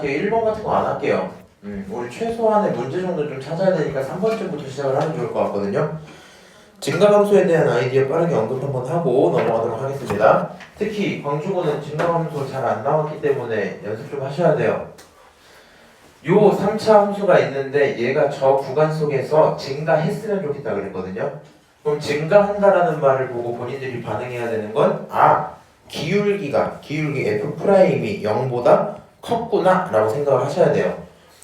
할게요. 1번 같은 거 안 할게요. 우리 최소한의 문제 정도 좀 찾아야 되니까 3번쯤부터 시작을 하면 좋을 것 같거든요. 증가함수에 대한 아이디어 빠르게 언급 한번 하고 넘어가도록 하겠습니다. 특히 광주고는 증가함수 잘 안 나왔기 때문에 연습 좀 하셔야 돼요. 요 3차 함수가 있는데 얘가 저 구간 속에서 증가했으면 좋겠다 그랬거든요. 그럼 증가한다라는 말을 보고 본인들이 반응해야 되는 건 기울기 F'이 0보다 컸구나 라고 생각을 하셔야 돼요.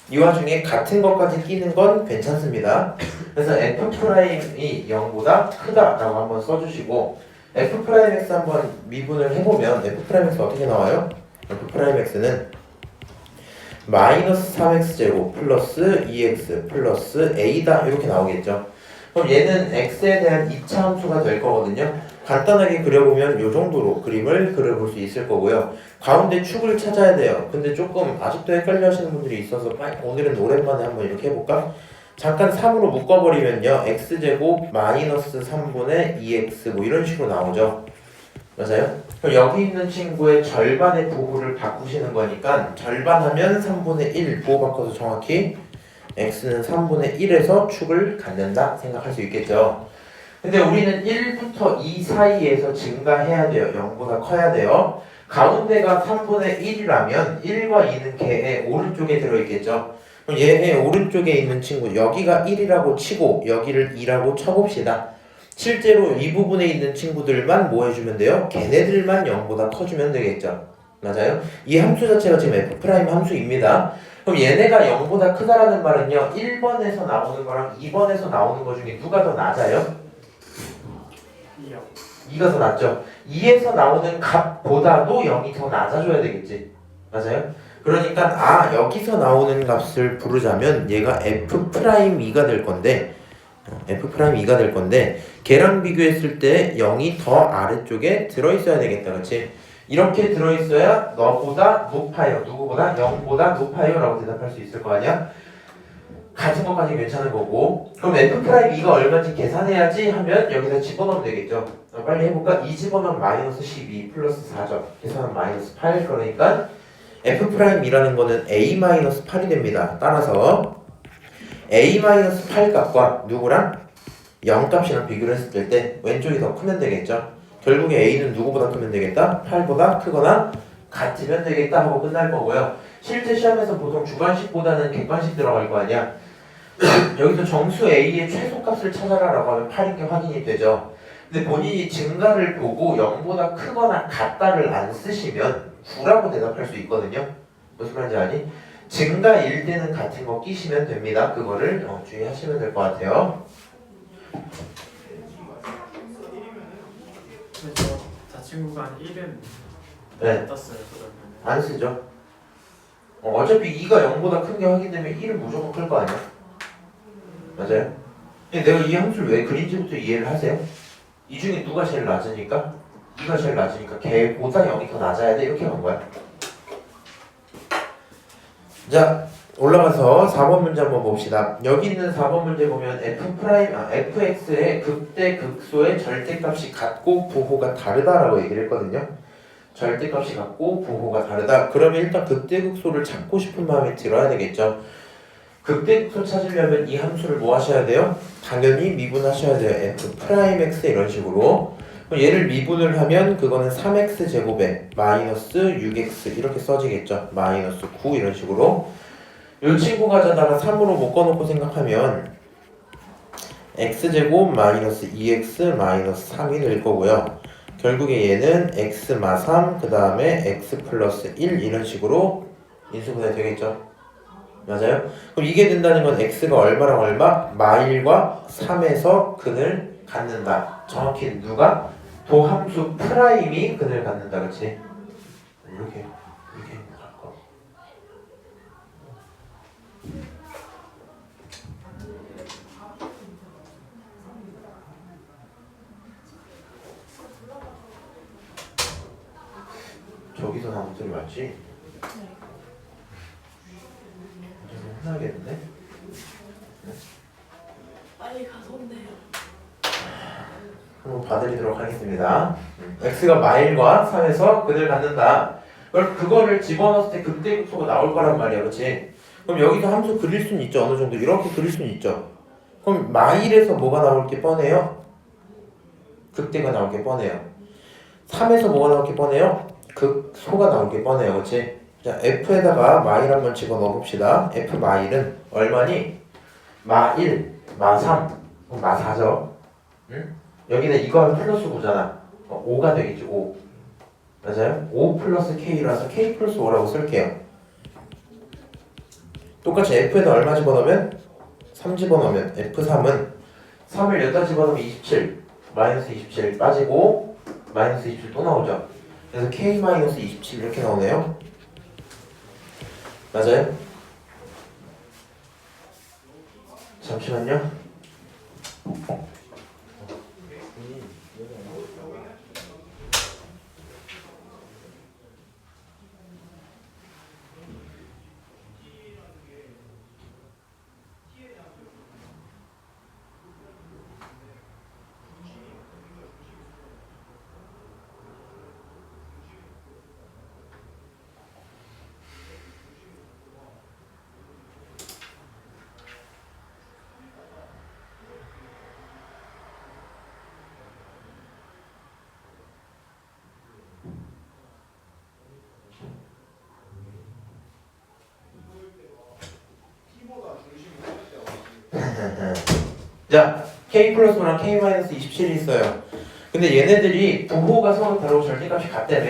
이 와중에 같은 것까지 끼는 건 괜찮습니다. 그래서 F'이 0보다 크다라고 한번 써주시고 F'X 한번 미분을 해보면 F'X 어떻게 나와요? F'X는 마이너스 3x제곱 플러스 2x 플러스 a다 이렇게 나오겠죠. 그럼 얘는 x에 대한 2차 함수가 될 거거든요. 간단하게 그려보면 이 정도로 그림을 그려볼 수 있을 거고요. 가운데 축을 찾아야 돼요. 근데 조금 아직도 헷갈려 하시는 분들이 있어서 오늘은 오랜만에 한번 이렇게 해볼까? 잠깐 3으로 묶어버리면요 x제곱 마이너스 3분의 2x 뭐 이런 식으로 나오죠. 맞아요? 그럼 여기 있는 친구의 절반의 부호를 바꾸시는 거니까 절반 하면 3분의 1 부호 바꿔서 정확히 x는 3분의 1에서 축을 갖는다 생각할 수 있겠죠. 근데 우리는 1부터 2 사이에서 증가해야 돼요. 0보다 커야 돼요. 가운데가 3분의 1이라면 1과 2는 걔의 오른쪽에 들어있겠죠. 그럼 얘의 오른쪽에 있는 친구 여기가 1이라고 치고 여기를 2라고 쳐봅시다. 실제로 이 부분에 있는 친구들만 뭐 해주면 돼요? 걔네들만 0보다 커주면 되겠죠. 맞아요? 이 함수 자체가 지금 F' 함수입니다. 그럼 얘네가 0보다 크다라는 말은요 1번에서 나오는 거랑 2번에서 나오는 거 중에 누가 더 낮아요? 2가 더 낮죠. 2에서 나오는 값보다도 0이 더 낮아줘야 되겠지. 맞아요? 그러니까 여기서 나오는 값을 부르자면 얘가 F'E가 될 건데 F'E가 될 건데 걔랑 비교했을 때 0이 더 아래쪽에 들어있어야 되겠다. 그렇지? 이렇게 들어있어야 너보다 높아요. 누구보다? 0보다 높아요 라고 대답할 수 있을 거 아니야? 같은 것까지 괜찮은 거고 그럼 F'E가 얼마인지 계산해야지 하면 여기다 집어넣으면 되겠죠. 빨리 해볼까? 2 집어넣으면 마이너스 12 플러스 4죠. 계산하면 마이너스 8 그러니까 F'E라는 거는 A-8이 됩니다. 따라서 A-8 값과 누구랑? 0 값이랑 비교를 했을 때 왼쪽이 더 크면 되겠죠. 결국에 A는 누구보다 크면 되겠다? 8보다 크거나 같으면 되겠다 하고 끝날 거고요. 실제 시험에서 보통 주관식보다는 객관식 들어갈 거 아니야. 여기서 정수 A의 최소값을 찾아라 라고 하면 8인 게 확인이 되죠. 근데 본인이 증가를 보고 0보다 크거나 같다를 안 쓰시면 9라고 대답할 수 있거든요. 무슨 말인지 아니? 증가일 때는 같은 거 끼시면 됩니다. 그거를 주의하시면 될 것 같아요. 그래서 자친구가 1은 네. 떴어요. 그러면 안 쓰죠. 어차피 2가 0보다 큰 게 확인되면 1은 무조건 클 거 아니야? 맞아요? 근데 내가 이 함수를 왜 그린지부터 이해를 하세요? 이 중에 누가 제일 낮으니까? 2가 제일 낮으니까 걔보다 0이 더 낮아야 돼 이렇게 간 거야. 자 올라가서 4번 문제 한번 봅시다. 여기 있는 4번 문제 보면 fx의 극대 극소의 절대값이 같고 부호가 다르다라고 얘기를 했거든요. 절대값이 같고 부호가 다르다. 그러면 일단 극대 극소를 찾고 싶은 마음이 들어야 되겠죠. 극대 극소 찾으려면 이 함수를 뭐 하셔야 돼요? 당연히 미분하셔야 돼요. f'x 이런 식으로. 그럼 얘를 미분을 하면 그거는 3x 제곱에 마이너스 6x 이렇게 써지겠죠. 마이너스 9 이런 식으로. 이 친구 가져다가 3으로 묶어놓고 생각하면 x제곱 마이너스 2x 마이너스 3이 될 거고요. 결국에 얘는 x 마 3, 그 다음에 x 플러스 1 이런 식으로 인수분해 되겠죠. 맞아요? 그럼 이게 된다는 건 x가 얼마랑 얼마? 마1과 3에서 근을 갖는다. 정확히 누가? 도함수 프라임이 근을 갖는다. 그치? 이렇게 갈 거. 저기서 나온 소리 맞지? 네. 혼나겠는데? 빨리 가서 혼내요. 한번 봐드리도록 하겠습니다. x가 마일과 3에서 근을 갖는다. 그럼 그거를 집어넣었을 때 극대극소가 나올 거란 말이야, 그렇지? 그럼 여기서 함수 그릴 수는 있죠, 어느 정도 이렇게 그릴 수는 있죠. 그럼 마일에서 뭐가 나올 게 뻔해요? 극대가 나올 게 뻔해요. 3에서 뭐가 나올 게 뻔해요? 극소가 나올 게 뻔해요, 그렇지? 자, F에다가 마일 한번 집어넣어 봅시다. F 마일은 얼마니? 마1, 마3, 마4죠. 응? 여기는 이거 하면 플러스 9잖아. 5가 되겠지, 5. 맞아요? 5 플러스 K라서 K 플러스 5라고 쓸게요. 똑같이 F에다 얼마 집어넣으면? 3 집어넣으면 F3은 3을 여기다 집어넣으면 27, 마이너스 27 빠지고 마이너스 27 또 나오죠. 그래서 K 마이너스 27 이렇게 나오네요. 맞아요? 잠시만요. 자, K 플러스 5랑 K 마이너스 27이 있어요. 근데 얘네들이 부호가 서로 다르고 절대값이 같다며.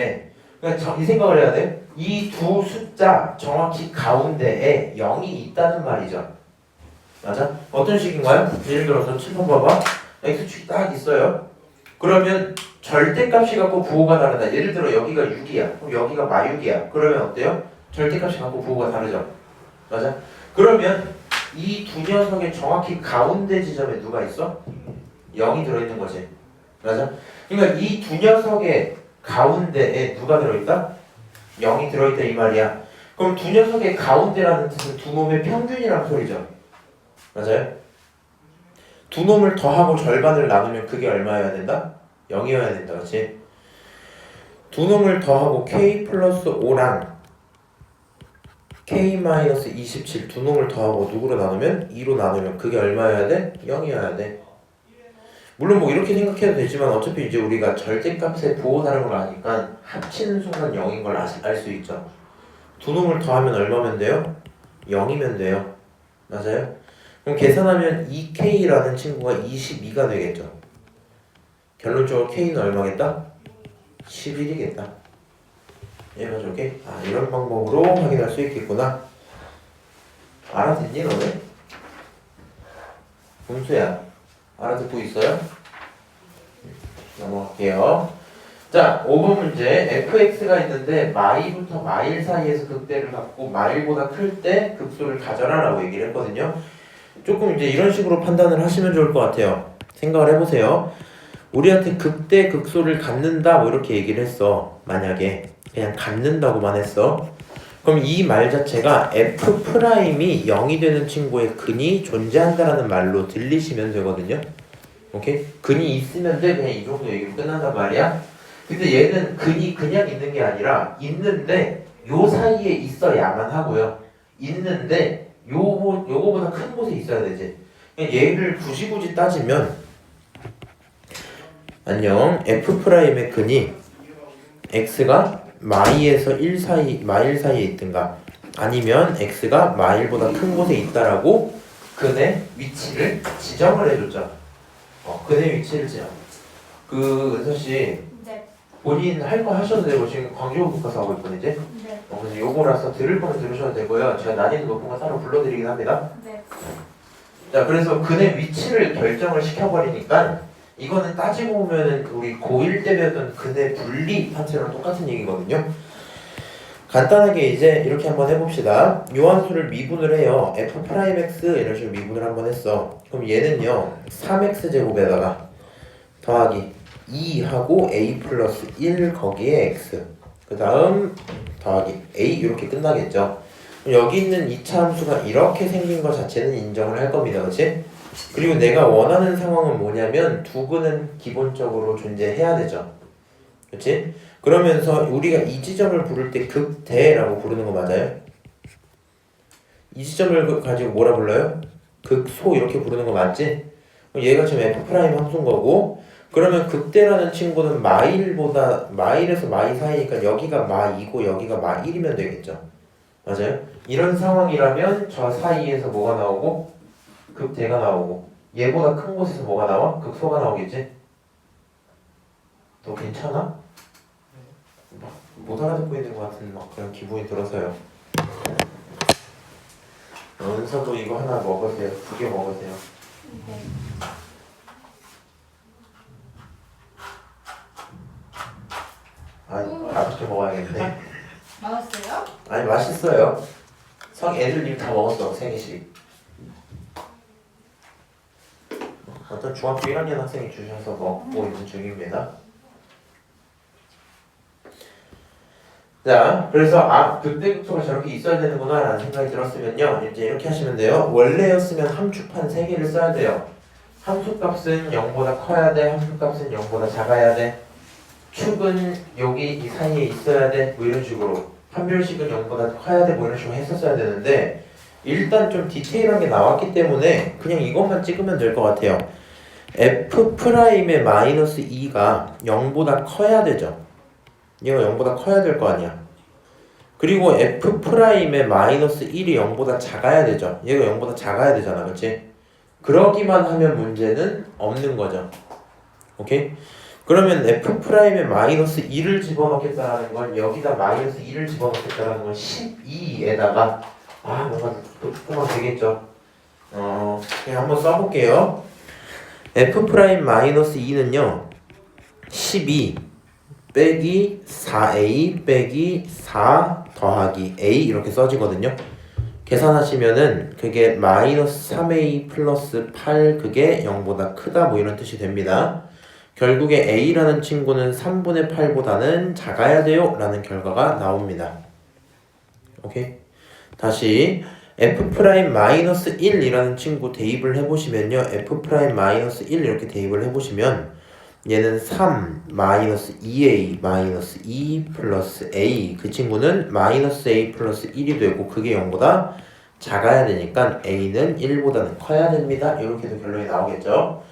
그러니까 이 생각을 해야 돼. 이 두 숫자 정확히 가운데에 0이 있다는 말이죠. 맞아? 어떤 식인가요? 예를 들어서 7번 봐봐. X축이 딱 있어요. 그러면 절대값이 갖고 부호가 다르다. 예를 들어 여기가 6이야. 그럼 여기가 마6이야. 그러면 어때요? 절대값이 갖고 부호가 다르죠. 맞아? 그러면 이 두 녀석의 정확히 가운데 지점에 누가 있어? 0이 들어있는 거지. 맞아? 그러니까 이 두 녀석의 가운데에 누가 들어있다? 0이 들어있다 이 말이야. 그럼 두 녀석의 가운데라는 뜻은 두 놈의 평균이란 소리죠. 맞아요? 두 놈을 더하고 절반을 나누면 그게 얼마여야 된다? 0이어야 된다. 그렇지? 두 놈을 더하고 K 플러스 5랑 K-27 두 놈을 더하고 누구로 나누면? 2로 나누면 그게 얼마여야 돼? 0이어야 돼. 물론 뭐 이렇게 생각해도 되지만 어차피 이제 우리가 절대값의 부호 다른 걸 아니까 합치는 순간 0인 걸 알 수 있죠. 두 놈을 더하면 얼마면 돼요? 0이면 돼요. 맞아요? 그럼 계산하면 2K라는 친구가 22가 되겠죠. 결론적으로 K는 얼마겠다? 11이겠다. 얘가 저게 이런 방법으로 확인할 수 있겠구나. 알아듣니 너네? 분수야 알아듣고 있어요? 넘어갈게요. 자 5번 문제. fx가 있는데 마이부터 마일 사이에서 극대를 갖고 마일보다 클 때 극소를 가져라 라고 얘기를 했거든요. 조금 이제 이런 식으로 판단을 하시면 좋을 것 같아요. 생각을 해보세요. 우리한테 극대 극소를 갖는다 뭐 이렇게 얘기를 했어. 만약에 그냥 갖는다고만 했어. 그럼 이 말 자체가 F'이 0이 되는 친구의 근이 존재한다라는 말로 들리시면 되거든요. 오케이? 근이 있으면 돼. 그냥 이 정도 얘기로 끝난단 말이야. 근데 얘는 근이 그냥 있는 게 아니라 있는데 요 사이에 있어야만 하고요. 있는데 요거보다 큰 곳에 있어야 되지. 얘를 굳이 따지면 안녕 F'의 근이 x가 마이에서 1 사이, 마일 사이에 있든가 아니면 x가 마일보다 큰 곳에 있다라고 근의 위치를 지정을 해줬죠. 근의 위치를 지정. 은서씨 네. 본인 할 거 하셔도 되고 지금 광주국가서 하고 있거든요 이제. 네. 그래서 요거라서 들을 거면 들으셔도 되고요. 제가 난이도 높은 거 따로 불러드리긴 합니다. 네. 자 그래서 근의 위치를 결정을 시켜버리니까 이거는 따지고 보면은 우리 고1 때 배웠던 근의 분리 파트랑 똑같은 얘기거든요. 간단하게 이제 이렇게 한번 해봅시다. 요함수를 미분을 해요. F'X 이런 식으로 미분을 한번 했어. 그럼 얘는요 3x제곱에다가 더하기 2하고 a 플러스 1 거기에 x 그 다음 더하기 a 이렇게 끝나겠죠. 그럼 여기 있는 2차 함수가 이렇게 생긴 것 자체는 인정을 할 겁니다. 그렇지? 그리고 내가 원하는 상황은 뭐냐면 두 근은 기본적으로 존재해야 되죠. 그렇지? 그러면서 우리가 이 지점을 부를 때 극대라고 부르는 거 맞아요? 이 지점을 가지고 뭐라 불러요? 극소 이렇게 부르는 거 맞지? 그럼 얘가 지금 F' 함수인 거고 그러면 극대라는 친구는 마일보다 마일에서 마이 사이니까 여기가 마2고 여기가 마1이면 되겠죠. 맞아요? 이런 상황이라면 저 사이에서 뭐가 나오고 극대가 나오고 얘보다 큰 곳에서 뭐가 나와? 극소가 나오겠지? 너 괜찮아? 못 알아듣고 있는 것 같은 막 그런 기분이 들어서요. 은서도 이거 하나 먹으세요. 2개 먹으세요. 네. 맛있게 먹어야겠네. 맛있어요? 아니 맛있어요. 애들 이미 다 먹었어. 3개씩. 어떤 중학교 1학년 학생이 주셔서 먹고 있는 중입니다. 자, 그래서 극대 극소가 저렇게 있어야 되는구나 라는 생각이 들었으면요 이제 이렇게 하시면 돼요. 원래였으면 함수판 3개를 써야 돼요. 함수값은 0보다 커야 돼. 함수값은 0보다 작아야 돼. 축은 여기 이 사이에 있어야 돼. 뭐 이런 식으로. 판별식은 0보다 커야 돼. 뭐 이런 식으로 했었어야 되는데 일단 좀 디테일하게 나왔기 때문에 그냥 이것만 찍으면 될 것 같아요. F'의 마이너스 2가 0보다 커야 되죠. 얘가 0보다 커야 될 거 아니야. 그리고 F'의 마이너스 1이 0보다 작아야 되죠. 얘가 0보다 작아야 되잖아. 그치? 그러기만 하면 문제는 없는 거죠. 오케이? 그러면 F'의 마이너스 2를 집어넣겠다라는 건 여기다 마이너스 2를 집어넣겠다라는 건 12에다가 뭔가 조금만 되겠죠. 그냥 한번 써볼게요. F' 마이너스 2는요 12 빼기 4a 빼기 4 더하기 a 이렇게 써지거든요. 계산하시면은 그게 마이너스 3a 플러스 8 그게 0보다 크다 뭐 이런 뜻이 됩니다. 결국에 a라는 친구는 3분의 8보다는 작아야 돼요 라는 결과가 나옵니다. 오케이? 다시 F'-1이라는 친구 대입을 해보시면요 F'-1 이렇게 대입을 해보시면 얘는 3 마이너스 2a 마이너스 2 플러스 a 그 친구는 마이너스 a 플러스 1이 되고 그게 0보다 작아야 되니까 a는 1보다는 커야 됩니다. 이렇게도 결론이 나오겠죠.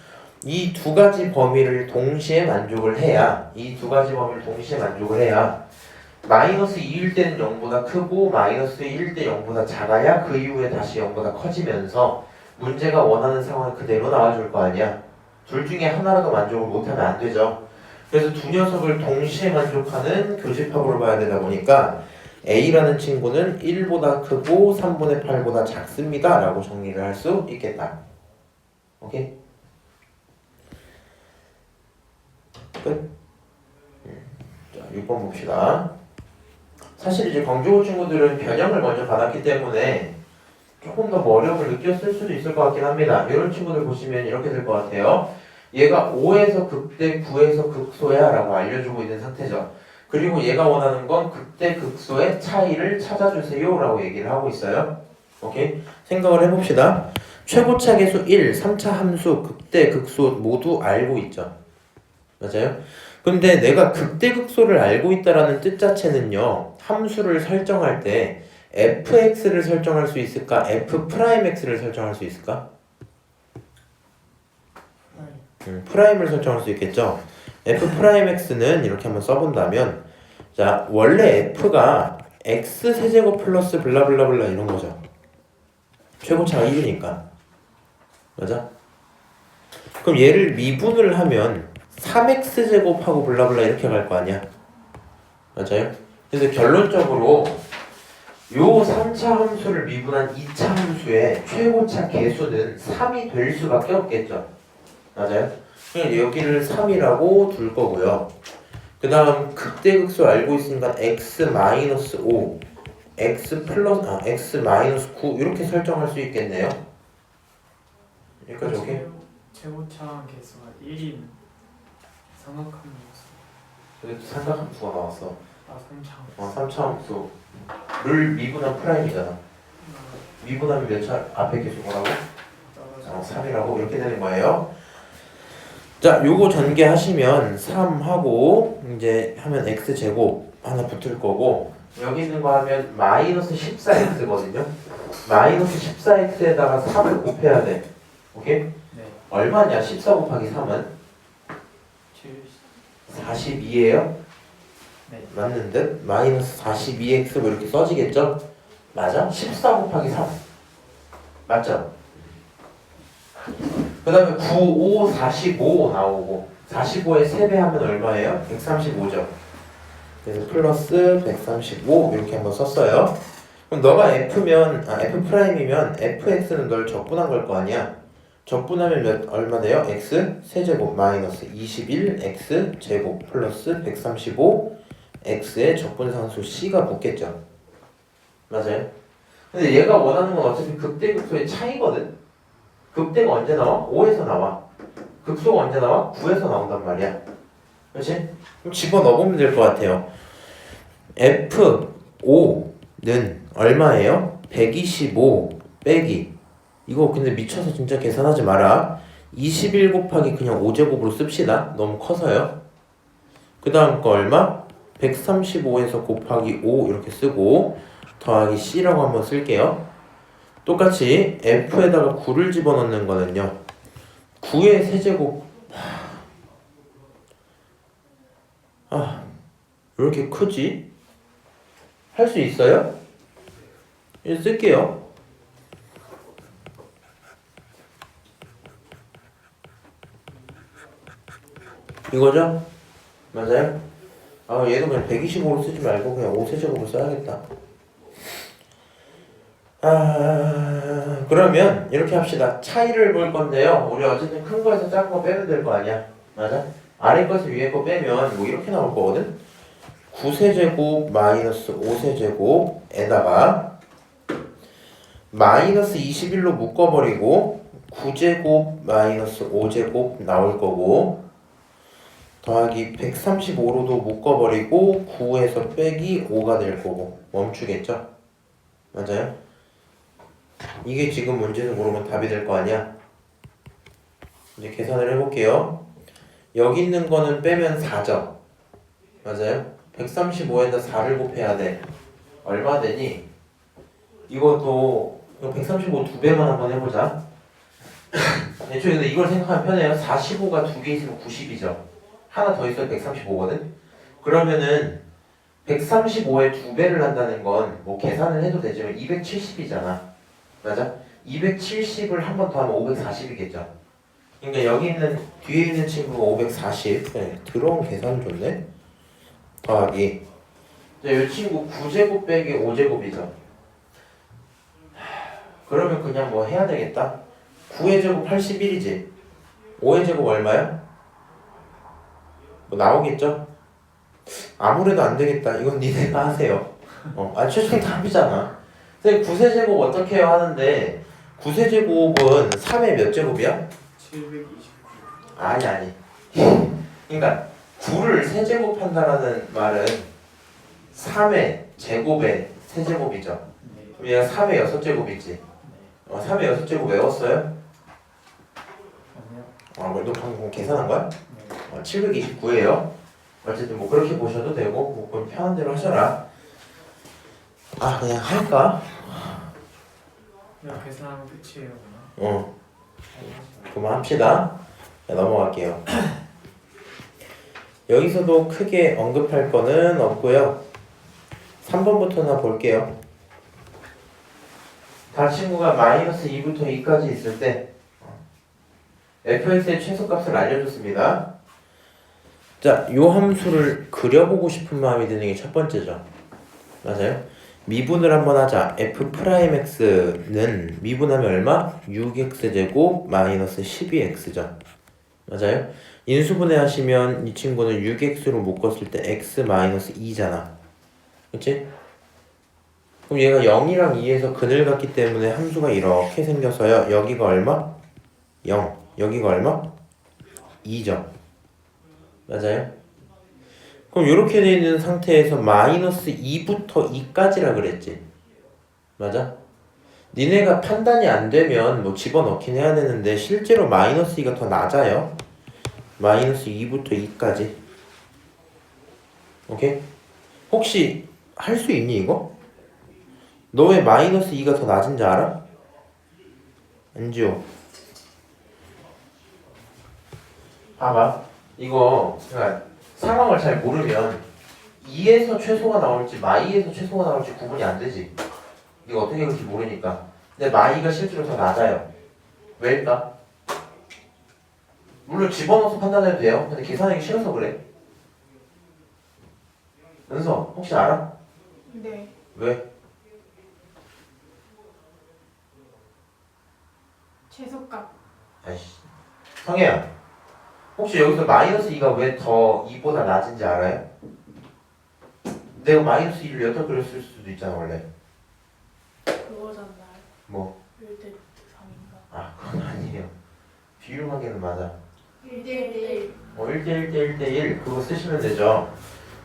이 두 가지 범위를 동시에 만족을 해야 마이너스 2일 때는 0보다 크고 마이너스 1일 때 0보다 작아야 그 이후에 다시 0보다 커지면서 문제가 원하는 상황이 그대로 나와줄 거 아니야. 둘 중에 하나라도 만족을 못하면 안 되죠. 그래서 두 녀석을 동시에 만족하는 교집합으로 봐야 되다 보니까 A라는 친구는 1보다 크고 3분의 8보다 작습니다 라고 정리를 할 수 있겠다. 오케이? 끝. 자, 6번 봅시다. 사실 이제 광주고 친구들은 변형을 먼저 받았기 때문에 조금 더 어려움을 느꼈을 수도 있을 것 같긴 합니다. 이런 친구들 보시면 이렇게 될 것 같아요. 얘가 5에서 극대 9에서 극소야 라고 알려주고 있는 상태죠. 그리고 얘가 원하는 건 극대 극소의 차이를 찾아주세요 라고 얘기를 하고 있어요. 오케이? 생각을 해봅시다. 최고차 계수 1, 3차 함수, 극대 극소 모두 알고 있죠. 맞아요? 근데 내가 극대 극소를 알고 있다라는 뜻 자체는요 함수를 설정할 때 fx를 설정할 수 있을까? f'x를 설정할 수 있을까? 프라임을 설정할 수 있겠죠. f'x는 이렇게 한번 써본다면 자 원래 f가 x 세제곱 플러스 블라블라블라 이런 거죠. 최고차가 1이니까 맞아? 그럼 얘를 미분을 하면 3x제곱하고 블라블라 이렇게 갈 거 아니야. 맞아요? 그래서 결론적으로 요 3차 함수를 미분한 2차 함수의 최고차 개수는 3이 될 수밖에 없겠죠. 맞아요? 그냥 여기를 3이라고 둘 거고요. 그 다음 극대극소 알고 있으니까 x-5 x-9 이렇게 설정할 수 있겠네요. 여기까지 오케이? 최고차 개수가 1인 삼각함수. 여기 삼각함수가 나왔어. 3차. 3차 함수를 미분한 프라임이잖아. 미분하면 몇 차 앞에 계수 뭐라고? 3이라고 이렇게 되는 거예요. 자, 요거 전개하시면 3하고 이제 하면 x제곱 하나 붙을 거고 여기 있는 거 하면 마이너스 14x거든요. 마이너스 14x에다가 3을 곱해야 돼. 오케이? 네. 얼마냐? 14 곱하기 3은 42예요? 네. 맞는 듯? 마이너스 42x 뭐 이렇게 써지겠죠? 맞아? 14 곱하기 3 맞죠? 그 다음에 9, 5, 45 나오고 45에 3배 하면 얼마예요? 135죠. 그래서 플러스 135 이렇게 한번 썼어요. 그럼 너가 F면 F 프라임이면 fx는 널 적분한 걸 거 아니야? 적분하면 얼마 돼요? x 세제곱 마이너스 21 x 제곱 플러스 135 x의 적분상수 c가 붙겠죠. 맞아요? 근데 얘가 원하는 건 어차피 극대극소의 차이거든? 극대가 언제 나와? 5에서 나와. 극소가 언제 나와? 9에서 나온단 말이야. 그렇지? 그럼 집어넣어보면 될 것 같아요. F5는 얼마예요? 125 빼기 이거 근데 미쳐서 진짜 계산하지 마라. 21 곱하기 그냥 5제곱으로 씁시다. 너무 커서요. 그 다음 거 얼마? 135에서 곱하기 5 이렇게 쓰고 더하기 C라고 한번 쓸게요. 똑같이 F에다가 9를 집어넣는 거는요 9의 세제곱 왜 이렇게 크지? 할 수 있어요? 이제 쓸게요. 이거죠? 맞아요? 얘도 그냥 125로 쓰지 말고 그냥 5세제곱으로 써야겠다. 그러면 이렇게 합시다. 차이를 볼 건데요. 우리 어쨌든 큰 거에서 작은 거 빼면 될 거 아니야. 맞아? 아래 거에서 위에 거 빼면 뭐 이렇게 나올 거거든? 9세제곱 마이너스 5세제곱에다가 마이너스 21로 묶어버리고 9제곱 마이너스 5제곱 나올 거고 더하기 135로도 묶어버리고 9에서 빼기 5가 될 거고 멈추겠죠? 맞아요? 이게 지금 문제에서 물으면 답이 될 거 아니야? 이제 계산을 해볼게요. 여기 있는 거는 빼면 4죠? 맞아요? 135에다 4를 곱해야 돼. 얼마 되니? 이것도 135 2배만 한번 해보자. 애초에 근데 이걸 생각하면 편해요. 45가 2개 있으면 90이죠. 하나 더 있어야 135거든? 그러면은 135에 2배를 한다는 건 뭐 계산을 해도 되지만 270이잖아. 맞아? 270을 한 번 더 하면 540이겠죠. 그러니까 여기 있는 뒤에 있는 친구가 540. 들어온 계산 좋네. 더하기 이 친구 9제곱 빼기 5제곱이죠. 그러면 그냥 뭐 해야 되겠다. 9의 제곱 81이지. 5의 제곱 얼마야? 뭐 나오겠죠? 아무래도 안 되겠다. 이건 니네가 하세요. 최종 답이잖아. 근데 9세제곱 어떻게 해요 하는데 9세제곱은 3의 몇 제곱이야? 729. 아니. 그러니까 9를 세제곱한다라는 말은 3의 제곱의 세제곱이죠. 네. 그럼 얘가 3의 6제곱이지. 3의 6제곱 외웠어요? 아니요. 너 방금 계산한 거야? 네. 729예요. 어쨌든 뭐 그렇게 보셔도 되고 뭐 그건 편한 대로 하셔라. 그냥 할까? 그냥 계산하면 끝이에요. 그냥. 그만합시다. 자, 넘어갈게요. 여기서도 크게 언급할 거는 없고요. 3번부터나 볼게요. 다 친구가 마이너스 2부터 2까지 있을 때 fx의 최소값을 알려줬습니다. 자, 요 함수를 그려보고 싶은 마음이 드는 게 첫 번째죠. 맞아요? 미분을 한번 하자. f'x는 미분하면 얼마? 6x제곱 마이너스 12x죠. 맞아요? 인수분해 하시면 이 친구는 6x로 묶었을 때 x 마이너스 2잖아. 그치? 그럼 얘가 0이랑 2에서 근을 갖기 때문에 함수가 이렇게 생겨서요. 여기가 얼마? 0. 여기가 얼마? 2죠. 맞아요? 그럼 이렇게 되어 있는 상태에서 마이너스 2부터 2까지라 그랬지. 맞아? 니네가 판단이 안 되면 뭐 집어넣긴 해야 되는데 실제로 마이너스 2가 더 낮아요. 마이너스 2부터 2까지. 오케이? 혹시 할 수 있니 이거? 너 왜 마이너스 2가 더 낮은지 알아? 안지요? 봐봐. 이거 그러니까 상황을 잘 모르면 2에서 최소가 나올지 마이에서 최소가 나올지 구분이 안 되지. 이거 어떻게 그럴지 모르니까. 근데 마이가 실제로 더 낮아요. 왜일까? 물론 집어넣어서 판단해도 돼요. 근데 계산하기 싫어서 그래. 은서 혹시 알아? 네. 왜? 최소값. 아이씨. 성혜야. 혹시 여기서 마이너스 2가 왜 더 2보다 낮은지 알아요? 내가 마이너스 2를 여기다 그렸을 수도 있잖아 원래. 그거잖아요. 뭐? 1대 루트 3인가? 아 그건 아니에요. 비율 관계는 맞아. 1대1. 1대1 대1 그거 쓰시면 되죠.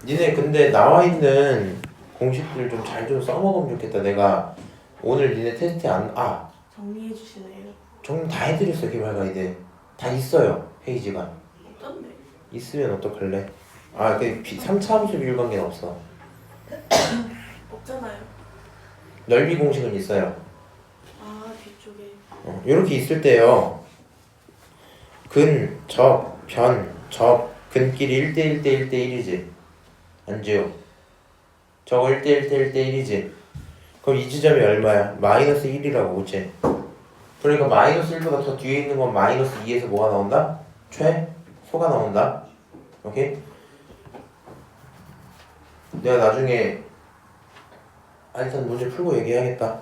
니네 근데 나와있는 공식들 좀 잘 좀 써먹으면 좋겠다. 내가 오늘 니네 테스트에 정리해 주실래요? 정리 다 해드렸어. 개발 가이드 다 있어요. 페이지가 어떤데? 있으면 어떡할래? 그 3차 함수 비율 관계는 없어. 없잖아요. 넓이 공식은 있어요. 아 뒤쪽에. 이렇게 있을 때요. 근, 접, 변, 접, 근끼리 1대1 대1 대1이지. 안지요? 저거 1대1 대1 대1이지. 그럼 이 지점이 얼마야? 마이너스 1이라고 그치? 그러니까 마이너스 1보다 더 뒤에 있는 건 마이너스 2에서 뭐가 나온다? 최소가 나온다. 오케이? 내가 나중에 일단 문제 풀고 얘기해야겠다.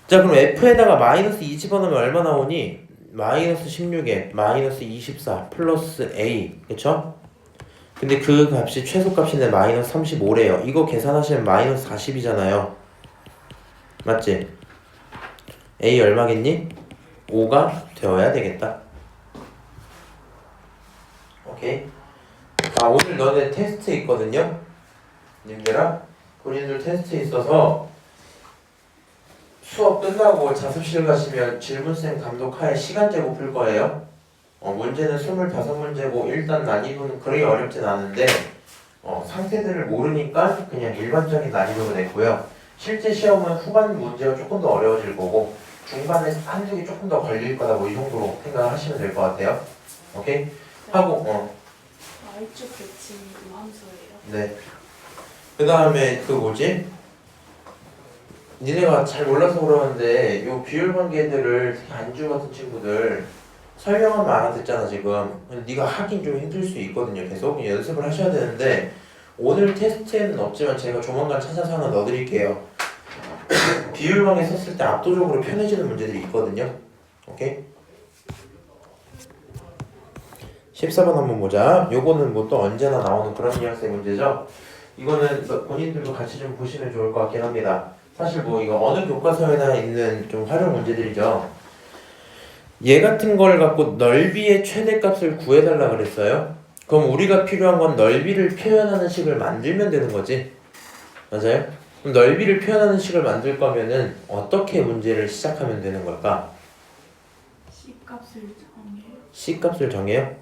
자 그럼 F에다가 마이너스 2 집어넣으면 얼마 나오니? 마이너스 16에 마이너스 24 플러스 A 그쵸? 근데 그 값이 최소값인데 마이너스 35래요. 이거 계산하시면 마이너스 40이잖아요. 맞지? A 얼마겠니? 5가 되어야 되겠다. 오케이. 오늘 너네 테스트 있거든요. 님들아 본인들 테스트 있어서 수업 끝나고 자습실 가시면 질문쌤 감독하에 시간제고 풀 거예요. 문제는 25문제고 일단 난이도는 그리 어렵진 않은데 상태들을 모르니까 그냥 일반적인 난이도로 냈고요. 실제 시험은 후반 문제가 조금 더 어려워질 거고 중반에 한두 개 조금 더 걸릴 거다 뭐 이 정도로 생각을 하시면 될 것 같아요. 오케이? 하고 Y축 배칭이 함수예요. 네. 그 다음에 그 뭐지? 니네가 잘 몰라서 그러는데 요 비율 관계들을 특히 안주 같은 친구들 설명하면 알아듣잖아 지금. 근데 네가 하긴 좀 힘들 수 있거든요. 계속 연습을 하셔야 되는데 오늘 테스트에는 없지만 제가 조만간 찾아서 하나 넣어드릴게요. 비율 관계 썼을 때 압도적으로 편해지는 문제들이 있거든요. 오케이? 14번 한번 보자. 요거는 뭐 또 언제나 나오는 그런 뉘앙스의 문제죠. 이거는 본인들도 같이 좀 보시면 좋을 것 같긴 합니다. 사실 뭐 이거 어느 교과서에나 있는 좀 활용 문제들이죠. 얘 같은 걸 갖고 넓이의 최대값을 구해달라 그랬어요. 그럼 우리가 필요한 건 넓이를 표현하는 식을 만들면 되는 거지. 맞아요? 그럼 넓이를 표현하는 식을 만들 거면은 어떻게 문제를 시작하면 되는 걸까? C값을 정해요. C값을 정해요?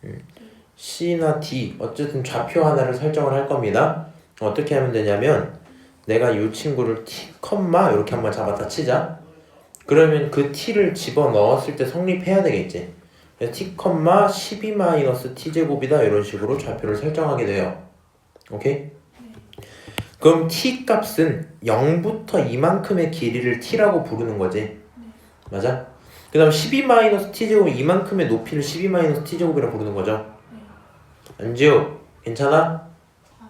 12-t. C나 D 어쨌든 좌표 하나를 설정을 할 겁니다. 어떻게 하면 되냐면 내가 이 친구를 T, 이렇게 한번 잡았다 치자. 그러면 그 T를 집어넣었을 때 성립해야 되겠지. 그래서 T, 12-t 제곱이다 이런 식으로 좌표를 설정하게 돼요. 오케이? 그럼 T 값은 0부터 이만큼의 길이를 T라고 부르는 거지. 맞아? 그 다음 12-t 제곱 이만큼의 높이를 12-t 제곱이라고 부르는 거죠. 안지우 괜찮아?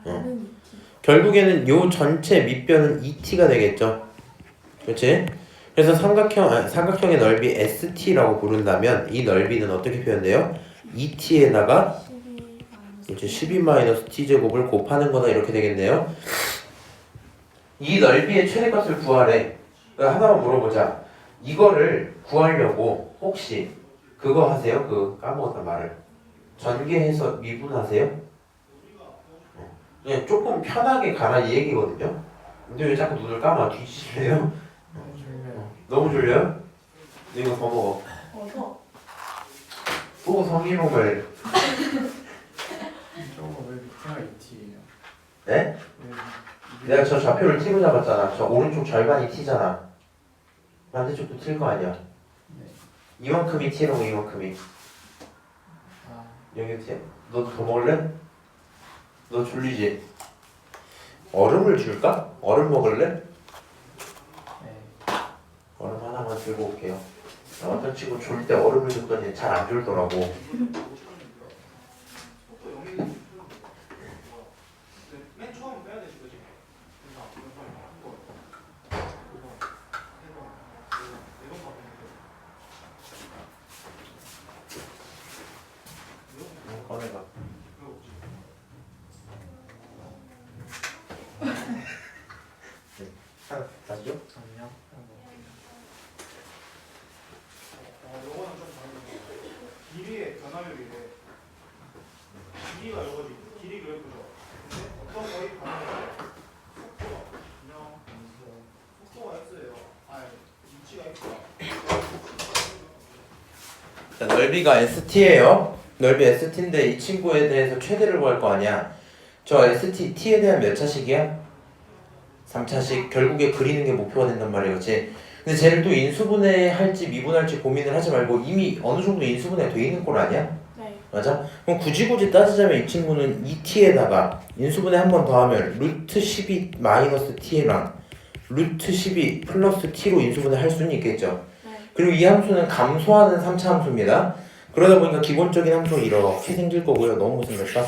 N은 2t. 결국에는 요 전체 밑변은 2t가 되겠죠. 그렇지? 그래서 삼각형의 넓이 ST라고 부른다면 이 넓이는 어떻게 표현돼요? 2t에다가 12-t 제곱을 곱하는 거다 이렇게 되겠네요. 이 넓이의 최대값을 구하래. 그러니까 하나만 물어보자. 이거를 구하려고 혹시 그거 하세요? 까먹었다 말을. 전개해서 미분하세요? 그냥 조금 편하게 가라 이 얘기거든요. 근데 왜 자꾸 눈을 감아? 뒤지실래요? 너무 졸려요. 너무 졸려요? 이거 더 먹어. 어서 또 성희롱을. 저거 왜 밑에가 2t예요? 네? 왜 내가 저 좌표를 t로 잡았잖아. 저 오른쪽 절반이 t잖아. 반대쪽도 t일 거 아니야. 네. 이만큼이 t라고 이만큼이. 아, 여기 t. 너 더 먹을래? 너 졸리지? 얼음을 줄까? 얼음 먹을래? 네. 얼음 하나만 들고 올게요. 어떤 친구 졸 때 얼음을 줬더니 잘 안 졸더라고. 꺼내봐. 하나 다시 줘? 아니요. 요거는 좀 다르네. 길이의 변화율이래. 길이가 요거지. 길이 그래프죠. 근데 어떤 거의 변화율? 속도가 그냥 속도가 x예요. 아니 위치가 x야. 자, 넓이가 ST예요. 넓이 ST인데 이 친구에 대해서 최대를 구할 거 아니야. 저 ST, T에 대한 몇 차식이야? 3차식. 결국에 그리는 게 목표가 된단 말이에요. 그치? 근데 쟤를 또 인수분해할지 미분할지 고민을 하지 말고 이미 어느 정도 인수분해가 돼 있는 꼴 아니야? 네. 맞아? 그럼 굳이 따지자면 이 친구는 2t에다가 인수분해 한 번 더 하면 루트 12 마이너스 t랑 루트 12 플러스 t로 인수분해 할 수는 있겠죠. 네. 그리고 이 함수는 감소하는 3차 함수입니다. 그러다 보니까 기본적인 함수가 이렇게 생길 거고요. 너무 못생겼다.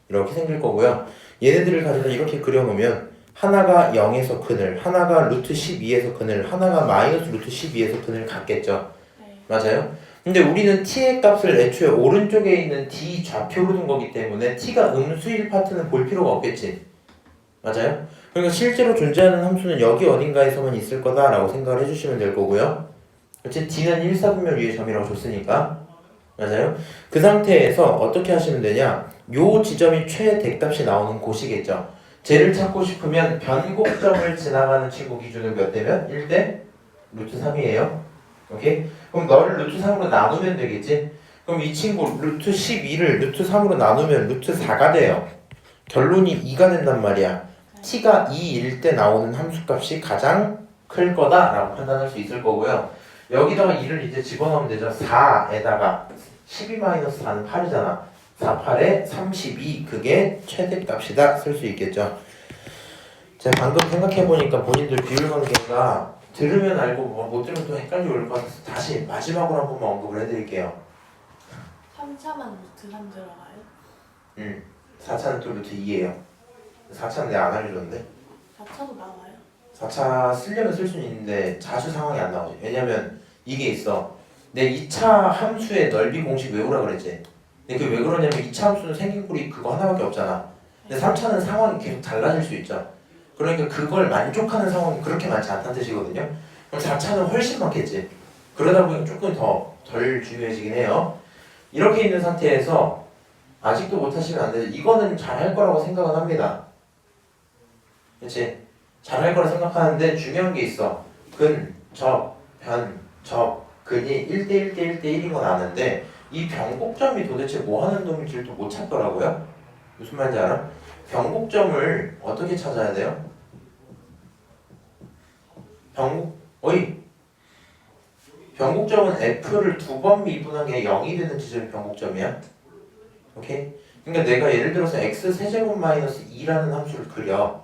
이렇게 생길 거고요. 얘네들을 가져다 이렇게 그려놓으면 하나가 0에서 근을, 하나가 루트 12에서 근을, 하나가 마이너스 루트 12에서 근을 갖겠죠. 네. 맞아요? 근데 우리는 t의 값을 애초에 오른쪽에 있는 d 좌표로 둔 거기 때문에 t가 음수일 파트는 볼 필요가 없겠지. 맞아요? 그러니까 실제로 존재하는 함수는 여기 어딘가에서만 있을 거다라고 생각을 해주시면 될 거고요. 그렇지? d는 1, 4분면 위의 점이라고 줬으니까. 맞아요? 그 상태에서 어떻게 하시면 되냐? 요 지점이 최대값이 나오는 곳이겠죠. 쟤를 찾고 싶으면 변곡점을 지나가는 친구 기준은 몇 대면? 1대 루트 3이에요. 오케이? 그럼 너를 루트 3으로 나누면 되겠지? 그럼 이 친구 루트 12를 루트 3으로 나누면 루트 4가 돼요. 결론이 2가 된단 말이야. t가 2일 때 나오는 함수값이 가장 클 거다라고 판단할 수 있을 거고요. 여기다가 2를 이제 집어넣으면 되죠. 4에다가 12-4는 8이잖아. 4, 8에 32 그게 최대값이다 쓸 수 있겠죠. 제가 방금 생각해보니까 본인들 비율 관계가 들으면 알고 못 들으면 또 헷갈려 올 것 같아서 다시 마지막으로 한 번만 언급을 해드릴게요. 3차만 루트 3 들어가요? 4차는 또 루트 2예요. 4차는 내가 안 알려줬는데 4차도 나와요? 4차 쓰려면 쓸 수는 있는데 자주 상황이 안 나오지. 왜냐면 이게 있어. 내 2차 함수의 넓이 공식 외우라 그랬지. 근데 그게 왜 그러냐면 2차 함수는 생긴 꼴이 그거 하나밖에 없잖아. 근데 3차는 상황이 계속 달라질 수 있죠. 그러니까 그걸 만족하는 상황이 그렇게 많지 않다는 뜻이거든요. 그럼 4차는 훨씬 많겠지. 그러다 보니 조금 더 덜 중요해지긴 해요. 이렇게 있는 상태에서 아직도 못하시면 안 되죠. 이거는 잘할 거라고 생각은 합니다. 그치? 잘할 거라 생각하는데 중요한 게 있어. 근, 접, 변, 접, 근이 1대1 대 1대1인 건 아는데 이 변곡점이 도대체 뭐 하는 놈인지를 또 못 찾더라고요. 무슨 말인지 알아? 변곡점을 어떻게 찾아야 돼요? 변곡점은 f를 2번 미분한 게 0이 되는 지점이 변곡점이야. 오케이? 그러니까 내가 예를 들어서 x 세제곱 마이너스 2라는 함수를 그려.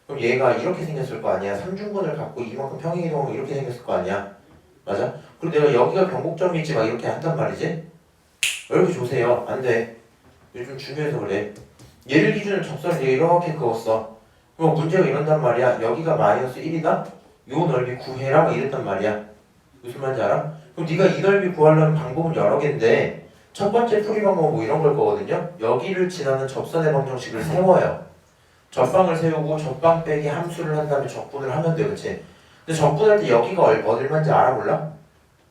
그럼 얘가 이렇게 생겼을 거 아니야. 3중근을 갖고 이만큼 평행이동하고 이렇게 생겼을 거 아니야. 맞아? 그리고 내가 여기가 변곡점이지 막 이렇게 한단 말이지. 이렇게 조세요. 안 돼. 요즘 중요해서 그래. 얘를 기준으로 접선을 내가 이렇게 그었어. 그럼 문제가 이런단 말이야. 여기가 마이너스 1이다? 요 넓이 구해라 막 이랬단 말이야. 무슨 말인지 알아? 그럼 네가 이 넓이 구하려면 방법은 여러 개인데 첫 번째 풀이 방법은 뭐 이런 걸 거거든요. 여기를 지나는 접선의 방정식을 세워요. 접방을 세우고 접방 빼기 함수를 한 다음에 적분을 하면 돼. 그치? 근데 적분할 때 여기가 얼마인지 알아? 몰라?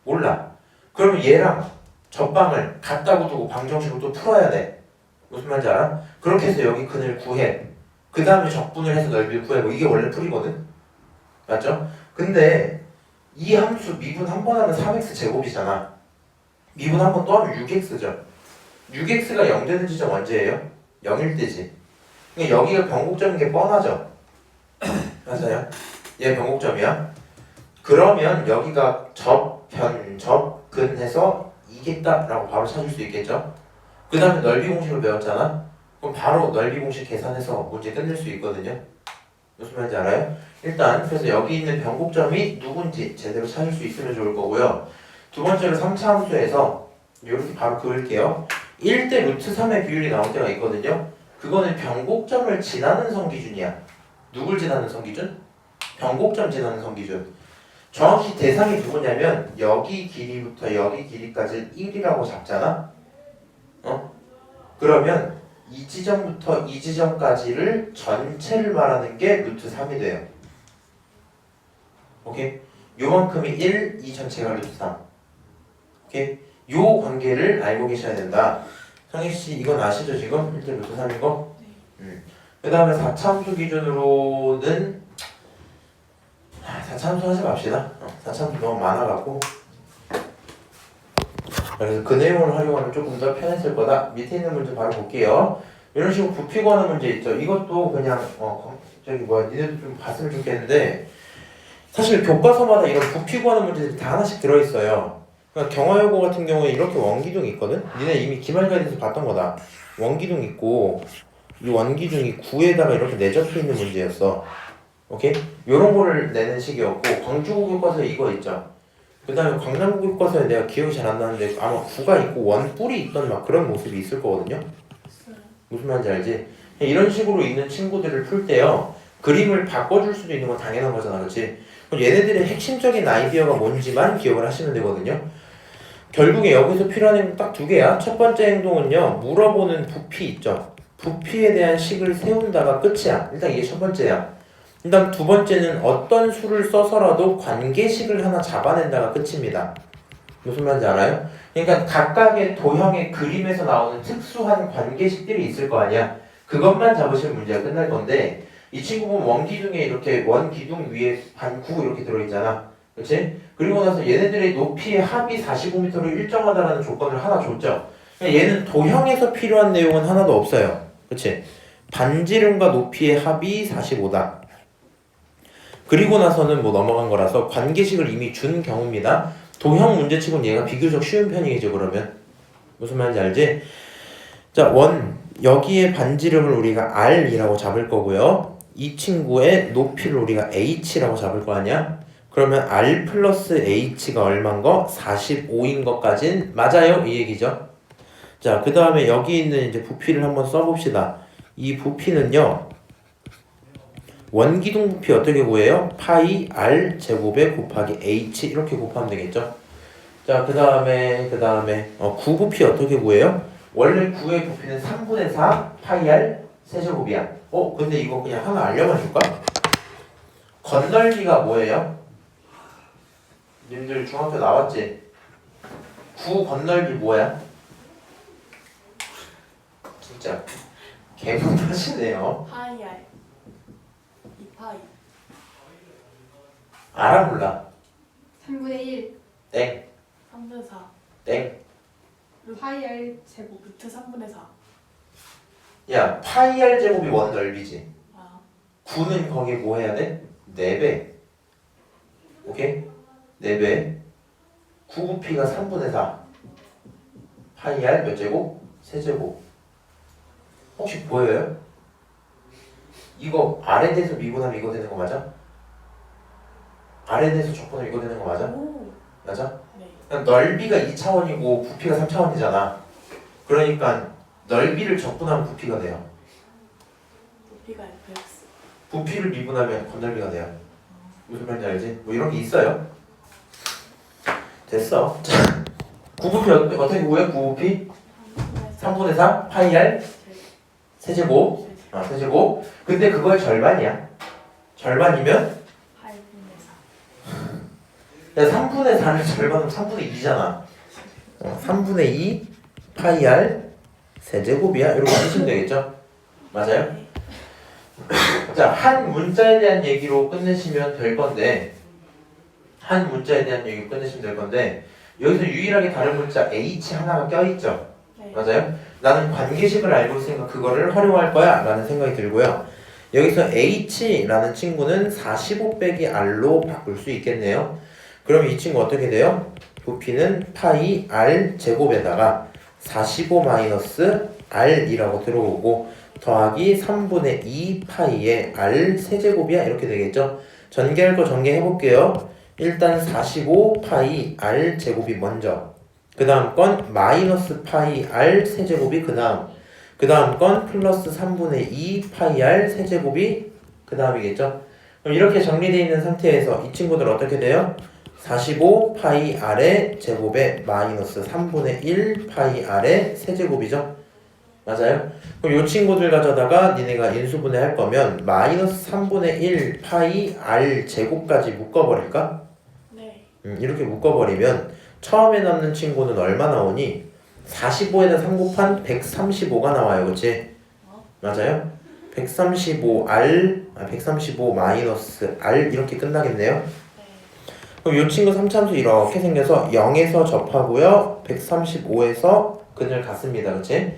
몰라. 그러면 얘랑 접방을 같다고 두고 방정식을 또 풀어야 돼. 무슨 말인지 알아? 그렇게 해서 여기 근을 구해. 그 다음에 적분을 해서 넓이를 구해. 뭐 이게 원래 풀이거든? 맞죠? 근데 이 함수 미분 한 번 하면 3x 제곱이잖아. 미분 한 번 또 하면 6x죠. 6x가 0 되는 지점 언제예요? 0일 때지. 그러니까 여기가 변곡점인 게 뻔하죠. 맞아요. 얘 변곡점이야. 그러면 여기가 접근해서 이겠다라고 바로 찾을 수 있겠죠. 그 다음에 넓이 공식을 배웠잖아. 그럼 바로 넓이 공식 계산해서 문제 끝낼 수 있거든요. 무슨 말인지 알아요? 일단 그래서 여기 있는 변곡점이 누군지 제대로 찾을 수 있으면 좋을 거고요. 두 번째로 3차 함수에서 이렇게 바로 그을게요. 1대 루트 3의 비율이 나올 때가 있거든요. 그거는 변곡점을 지나는 성기준이야. 누굴 지나는 성기준? 변곡점 지나는 성기준. 정확히 대상이 누구냐면 여기 길이부터 여기 길이까지 1이라고 잡잖아. 그러면 이 지점부터 이 지점까지를 전체를 말하는 게 루트 3이 돼요. 오케이? 요만큼이 1, 이 전체가 루트 3. 오케이? 요 관계를 알고 계셔야 된다. 성희씨 이건 아시죠 지금? 1대 루트 3인 거? 그 다음에 4차 함수 기준으로는 4차 함수 하지 맙시다. 4차 함수 너무 많아갖고. 그래서 그 내용을 활용하면 조금 더 편했을 거다. 밑에 있는 문제 바로 볼게요. 이런 식으로 부피 구하는 문제 있죠. 이것도 그냥 니네도 좀 봤으면 좋겠는데 사실 교과서마다 이런 부피 구하는 문제들이 다 하나씩 들어있어요. 그러니까 경화요고 같은 경우에 이렇게 원기둥이 있거든. 니네 이미 기말가이드에서 봤던 거다. 원기둥 있고 이 원기둥이 9에다가 이렇게 내접혀 있는 문제였어. 오케이? 요런 거를 내는 식이었고 광주고 교과서에 이거 있죠. 그 다음에 강남고 교과서에 내가 기억이 잘 안 나는데 아마 9가 있고 원뿔이 있던 막 그런 모습이 있을 거거든요. 무슨 말인지 알지? 이런 식으로 있는 친구들을 풀 때요 그림을 바꿔줄 수도 있는 건 당연한 거잖아, 그렇지? 그럼 얘네들의 핵심적인 아이디어가 뭔지만 기억을 하시면 되거든요. 결국에 여기서 필요한 행동 딱 두 개야. 첫 번째 행동은요 물어보는 부피 있죠. 부피에 대한 식을 세운다가 끝이야. 일단 이게 첫 번째야. 일단 두 번째는 어떤 수를 써서라도 관계식을 하나 잡아낸다가 끝입니다. 무슨 말인지 알아요? 그러니까 각각의 도형의 그림에서 나오는 특수한 관계식들이 있을 거 아니야. 그것만 잡으시면 문제가 끝날 건데 이 친구 보면 원기둥에 이렇게 원기둥 위에 반구 이렇게 들어있잖아. 그렇지? 그리고 나서 얘네들의 높이의 합이 45m로 일정하다라는 조건을 하나 줬죠. 그러니까 얘는 도형에서 필요한 내용은 하나도 없어요. 그렇지? 반지름과 높이의 합이 45다. 그리고 나서는 뭐 넘어간 거라서 관계식을 이미 준 경우입니다. 도형 문제치고는 얘가 비교적 쉬운 편이겠죠. 그러면 무슨 말인지 알지? 자, 여기에 반지름을 우리가 R이라고 잡을 거고요. 이 친구의 높이를 우리가 H라고 잡을 거 아니야? 그러면 R 플러스 H가 얼마인 거? 45인 것까진 맞아요? 이 얘기죠. 자, 그 다음에 여기 있는 이제 부피를 한번 써봅시다. 이 부피는요 원기둥 부피 어떻게 구해요? 파이 R 제곱에 곱하기 H 이렇게 곱하면 되겠죠. 자, 그 다음에 9 부피 어떻게 구해요? 원래 9의 부피는 3분의 4 파이 R 세제곱이야. 근데 이거 그냥 하나 알려만 줄까? 건널비가 뭐예요? 님들 중학교 나왔지? 9 건널비 뭐야? 진짜 개못하시네요. 파이 R 2파이 알아 몰라? 3분의 1 땡 3분의 4 땡. 파이 R 제곱 루트 3분의 4 야, 파이 R 제곱이 원 넓이지. 아, 9는 거기에 뭐 해야 돼? 4배. 오케이? 4배. 9 부피가 3분의 4. 파이 R 몇 제곱? 세제곱. 혹시 보여요? 이거 R에 대해서 미분하면 이거 되는 거 맞아? R에 대해서 적분하면 이거 되는 거 맞아? 오, 맞아? 네. 그러니까 넓이가 2차원이고 부피가 3차원이잖아. 그러니까 넓이를 적분하면 부피가 돼요. 부피가 FX 부피를 미분하면 건널비가 돼요. 무슨 말인지 알지? 뭐 이런 게 있어요. 됐어. 자, 9부피 어떻게 구해? 9부피 3분의 4 파이 R 세제곱. 세제곱. 근데 그거의 절반이야. 절반이면 8분의 4 야, 3분의 4를 절반은 3분의 2잖아. 3분의 2 파이 R 세제곱이야. 이렇게 쓰시면 되겠죠? 맞아요? 자, 한 문자에 대한 얘기로 끝내시면 될 건데 한 문자에 대한 얘기로 끝내시면 될 건데 여기서 유일하게 다른 문자 h 하나가 껴있죠. 네. 맞아요? 나는 관계식을 알고 있으니까 그거를 활용할 거야 라는 생각이 들고요. 여기서 h라는 친구는 45 빼기 r로 바꿀 수 있겠네요. 그럼 이 친구 어떻게 돼요? 부피는 파이 r 제곱에다가 45 마이너스 r이라고 들어오고 더하기 3분의 2 파이의 r 세제곱이야 이렇게 되겠죠. 전개할 거 전개해 볼게요. 일단 45 파이 r 제곱이 먼저, 그 다음 건 마이너스 파이 r 세제곱이 그 다음 건 플러스 3분의 2 파이 r 세제곱이 그 다음이겠죠. 그럼 이렇게 정리되어 있는 상태에서 이 친구들 어떻게 돼요? 45 파이 r의 제곱에 마이너스 3분의 1 파이 r의 세제곱이죠. 맞아요? 그럼 이 친구들 가져다가 니네가 인수분해 할 거면 마이너스 3분의 1 파이 r 제곱까지 묶어버릴까? 네. 이렇게 묶어버리면 처음에 남는 친구는 얼마 나오니? 45에다 3 곱한 135가 나와요. 그치? 맞아요? 135 마이너스 r 이렇게 끝나겠네요. 네. 그럼 이 친구 3참수 이렇게 생겨서 0에서 접하고요 135에서 근을 갖습니다. 그치?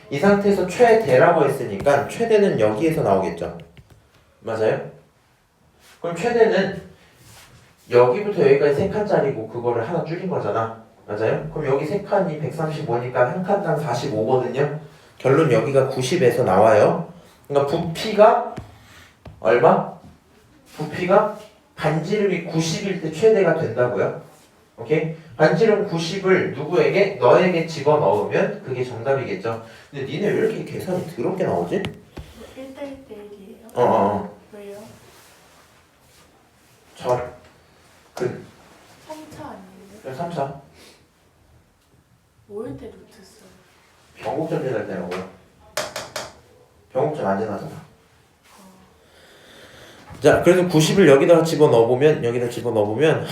이 상태에서 최대라고 했으니까 최대는 여기에서 나오겠죠. 맞아요? 그럼 최대는 여기부터 여기까지 3칸짜리고 그거를 하나 줄인 거잖아. 맞아요? 그럼 여기 3칸이 135니까 한 칸당 45거든요. 결론 여기가 90에서 나와요. 그러니까 부피가 얼마? 부피가 반지름이 90일 때 최대가 된다고요. 오케이? 반지름 90을 누구에게? 너에게 집어넣으면 그게 정답이겠죠. 근데 니네 왜 이렇게 계산이 더럽게 나오지? 1대1 대 1이에요? 왜요? 근 3차 아니에요? 3차 5일 때 루트 써요. 변곡점 지날 때라고요. 변곡점 안 지나잖아. 자, 그래서 90을 여기다가 집어넣어보면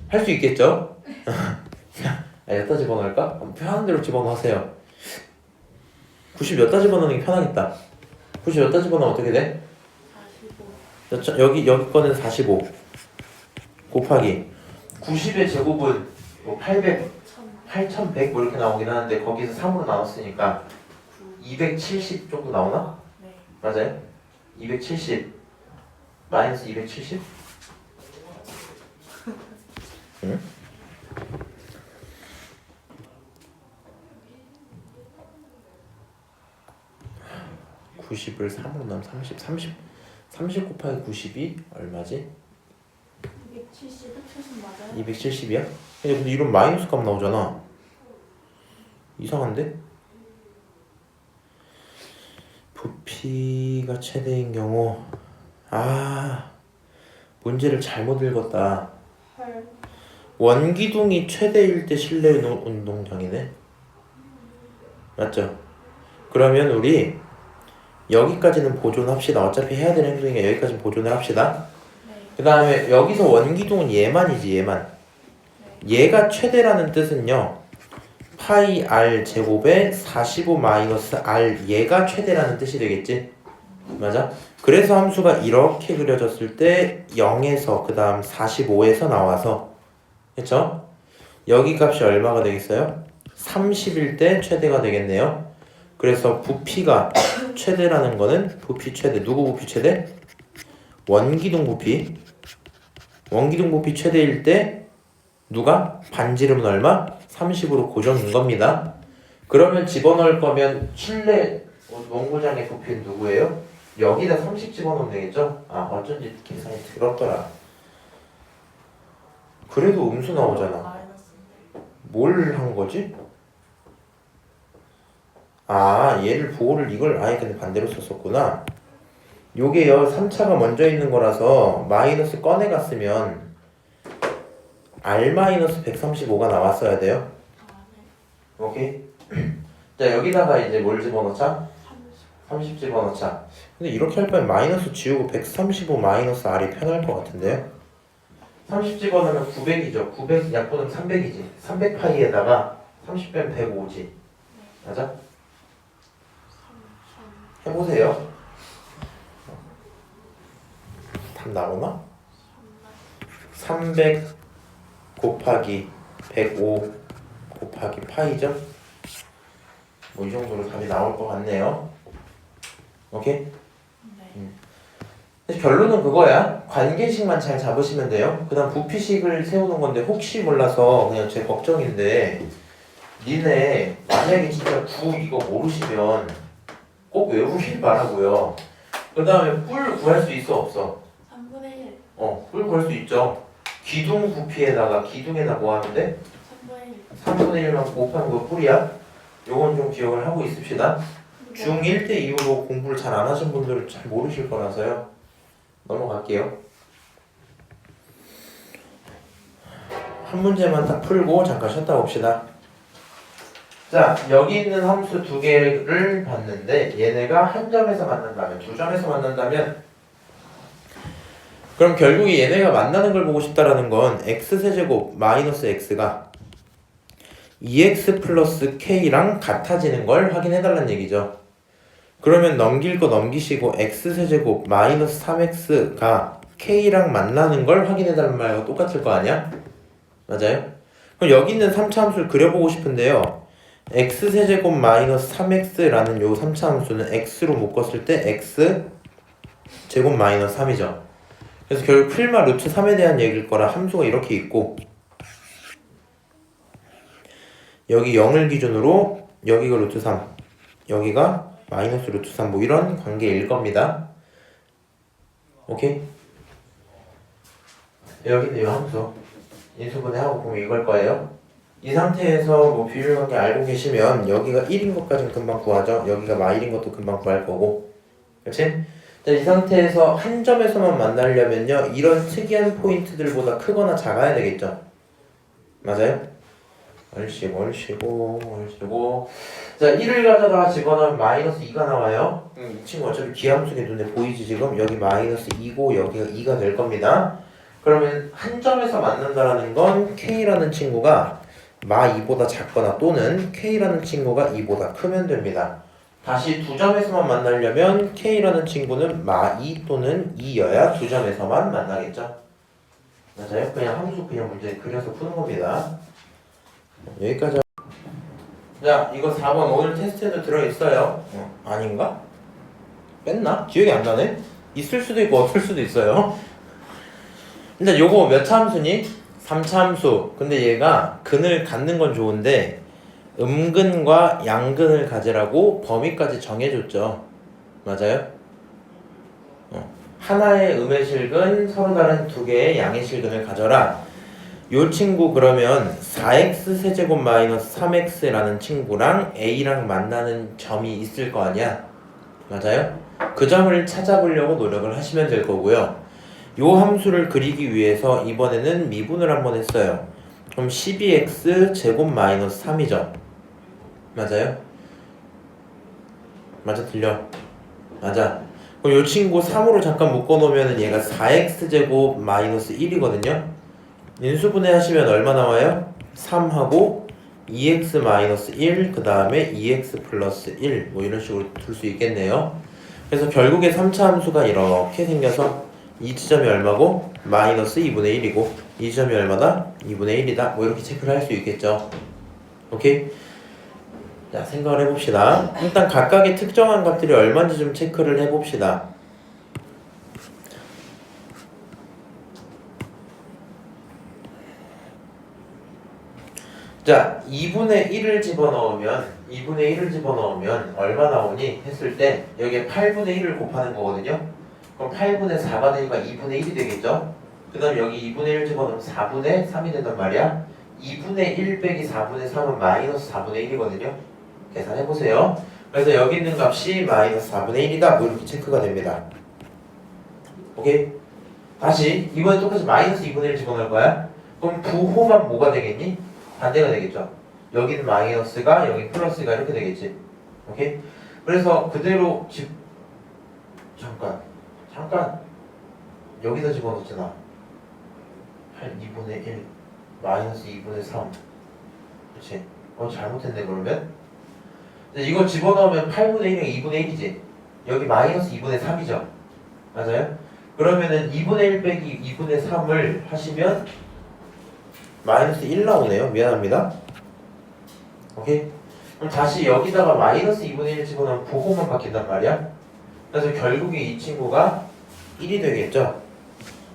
할 수 있겠죠? 여기다 집어넣을까? 편한 대로 집어넣으세요. 90 여기다 집어넣는 게 편하겠다. 90 여기다 집어넣으면 어떻게 돼? 45. 여기 거는 45 곱하기 90의 제곱은 뭐 800, 8100 뭐 이렇게 나오긴 하는데 거기서 3으로 나눴으니까 270 정도 나오나? 네. 맞아요? 270 마이너스 270? 응? (90을 3으로 나면 30 곱하기 90이 얼마지? 270 맞아요? 270이야? 근데 이런 마이너스 값 나오잖아. 이상한데? 부피가 최대인 경우 문제를 잘못 읽었다. 헐. 원기둥이 최대일 때 실내 운동장이네. 맞죠? 그러면 우리 여기까지는 보존합시다. 어차피 해야 되는 행동이니까 여기까지는 보존을 합시다. 네. 그 다음에 여기서 원기둥은 얘만이지. 얘가 최대라는 뜻은요 파이 r 제곱에 45 마이너스 r 얘가 최대라는 뜻이 되겠지. 맞아? 그래서 함수가 이렇게 그려졌을 때 0에서 그 다음 45에서 나와서, 그쵸? 여기 값이 얼마가 되겠어요? 30일 때 최대가 되겠네요. 그래서 부피가 최대라는 거는 부피 최대, 누구 부피 최대? 원기둥 부피. 원기둥 부피 최대일 때 누가? 반지름은 얼마? 30으로 고정인 겁니다. 그러면 집어넣을 거면 실내 농구장의 부피는 누구예요? 여기다 30 집어넣으면 되겠죠? 어쩐지 계산이 들었더라. 그래도 음수 나오잖아. 마이너스인데. 뭘 한 거지? 얘를 보호를 이걸 근데 반대로 썼었구나. 요게요 3차가 먼저 있는 거라서 마이너스 꺼내갔으면 R-135가 나왔어야 돼요. 네. 오케이? 자 여기다가 이제 뭘 집어넣자? 30 집어넣자. 근데 이렇게 할 바엔 마이너스 지우고 135 마이너스 R이 편할 것 같은데요? 30 집어넣으면 900이죠. 900 약분은 300이지. 300파이에다가 30 빼면 105지. 맞아? 해보세요. 답 나오나? 300 곱하기 105 곱하기 파이죠? 뭐 이 정도로 답이 나올 것 같네요. 오케이? 네. 그래서 결론은 그거야. 관계식만 잘 잡으시면 돼요. 그 다음 부피식을 세우는 건데 혹시 몰라서 그냥 제 걱정인데 니네 만약에 진짜 9 이거 모르시면 꼭 외우길 바라고요. 그 다음에 뿔 구할 수 있어 없어? 3분의 1. 뿔 구할 수 있죠. 기둥 부피에다가 기둥에다 뭐 하는데? 3분의 1. 3분의 1만 곱하는 거 뿔이야. 요건 좀 기억을 하고 있읍시다. 중1 때 이후로 공부를 잘 안 하신 분들은 잘 모르실 거라서요. 넘어갈게요. 한 문제만 딱 풀고 잠깐 쉬었다 봅시다. 자, 여기 있는 함수 두 개를 봤는데 얘네가 한 점에서 만난다면, 두 점에서 만난다면 그럼 결국에 얘네가 만나는 걸 보고 싶다라는 건 x세제곱 마이너스 x가 2x 플러스 k랑 같아지는 걸 확인해달라는 얘기죠. 그러면 넘길 거 넘기시고 x세제곱 마이너스 3x가 k랑 만나는 걸 확인해달라는 말과 똑같을 거 아니야? 맞아요? 그럼 여기 있는 3차 함수를 그려보고 싶은데요. x세제곱 마이너스 3x라는 요 3차 함수는 x로 묶었을 때 x제곱 마이너스 3이죠. 그래서 결국 풀마 루트 3에 대한 얘기일 거라 함수가 이렇게 있고 여기 0을 기준으로 여기가 루트 3 여기가 마이너스 루트 3 뭐 이런 관계일 겁니다. 오케이? 여기는 이 함수 인수분해하고 보면 이걸 거예요. 이 상태에서 뭐 비율관계 알고 계시면 여기가 1인 것까지는 금방 구하죠. 여기가 마일인 것도 금방 구할 거고 그렇지? 자, 이 상태에서 한 점에서만 만나려면요 이런 특이한 포인트들보다 크거나 작아야 되겠죠. 맞아요? 얼씨고 자 1을 가져다가 집어넣으면 마이너스 2가 나와요. 이 친구 어차피 기함수게 눈에 보이지 지금? 여기 마이너스 2고 여기가 2가 될 겁니다. 그러면 한 점에서 만난다라는 건 K라는 친구가 마 2보다 작거나 또는 K라는 친구가 2보다 크면 됩니다. 다시 두 점에서만 만나려면 K라는 친구는 마 2 또는 2여야 두 점에서만 만나겠죠. 맞아요? 그냥 함수 그냥 문제 그려서 푸는 겁니다. 여기까지. 자, 이거 4번 오늘 테스트에도 들어있어요. 아닌가? 뺐나? 기억이 안 나네? 있을 수도 있고 없을 수도 있어요. 근데 요거 몇 차 함수니? 3차 함수. 근데 얘가 근을 갖는 건 좋은데 음근과 양근을 가지라고 범위까지 정해줬죠. 맞아요? 하나의 음의 실근, 서로 다른 두 개의 양의 실근을 가져라. 요 친구 그러면 4x 세제곱 마이너스 3x라는 친구랑 a랑 만나는 점이 있을 거 아니야? 맞아요? 그 점을 찾아보려고 노력을 하시면 될 거고요. 요 함수를 그리기 위해서 이번에는 미분을 한번 했어요. 그럼 12x 제곱 마이너스 3이죠. 맞아요? 맞아 들려? 맞아. 그럼 요 친구 3으로 잠깐 묶어놓으면 얘가 4x 제곱 마이너스 1이거든요. 인수분해 하시면 얼마 나와요? 3하고 2x 마이너스 1 그 다음에 2x 플러스 1 뭐 이런 식으로 둘 수 있겠네요. 그래서 결국에 3차 함수가 이렇게 생겨서 이 지점이 얼마고? 마이너스 2분의 1이고 이 지점이 얼마다? 2분의 1이다 뭐 이렇게 체크를 할 수 있겠죠. 오케이? 자 생각을 해봅시다. 일단 각각의 특정한 값들이 얼마인지 좀 체크를 해봅시다. 자 2분의 1을 집어넣으면 얼마 나오니? 했을 때 여기에 8분의 1을 곱하는 거거든요. 그럼 8분의 4가 되니까 2분의 1이 되겠죠. 그 다음 여기 2분의 1 집어넣으면 4분의 3이 된단 말이야. 2분의 1 빼기 4분의 3은 마이너스 4분의 1이거든요. 계산해보세요. 그래서 여기 있는 값이 마이너스 4분의 1이다 뭐 이렇게 체크가 됩니다. 오케이? 다시 이번에 똑같이 마이너스 2분의 1 집어넣을 거야. 그럼 부호만 뭐가 되겠니? 반대가 되겠죠. 여기는 마이너스가 여기 플러스가 이렇게 되겠지. 오케이? 그래서 그대로 잠깐 여기다 집어넣잖아. 2분의 1 마이너스 2분의 3 그렇지. 잘못했네 그러면. 이거 집어넣으면 8분의 1이 2분의 1이지. 여기 마이너스 2분의 3이죠. 맞아요? 그러면은 2분의 1 빼기 2분의 3을 하시면 마이너스 1 나오네요. 미안합니다. 오케이? 그럼 다시 여기다가 마이너스 2분의 1 집어넣으면 부호만 바뀐단 말이야. 그래서 결국에 이 친구가 1이 되겠죠.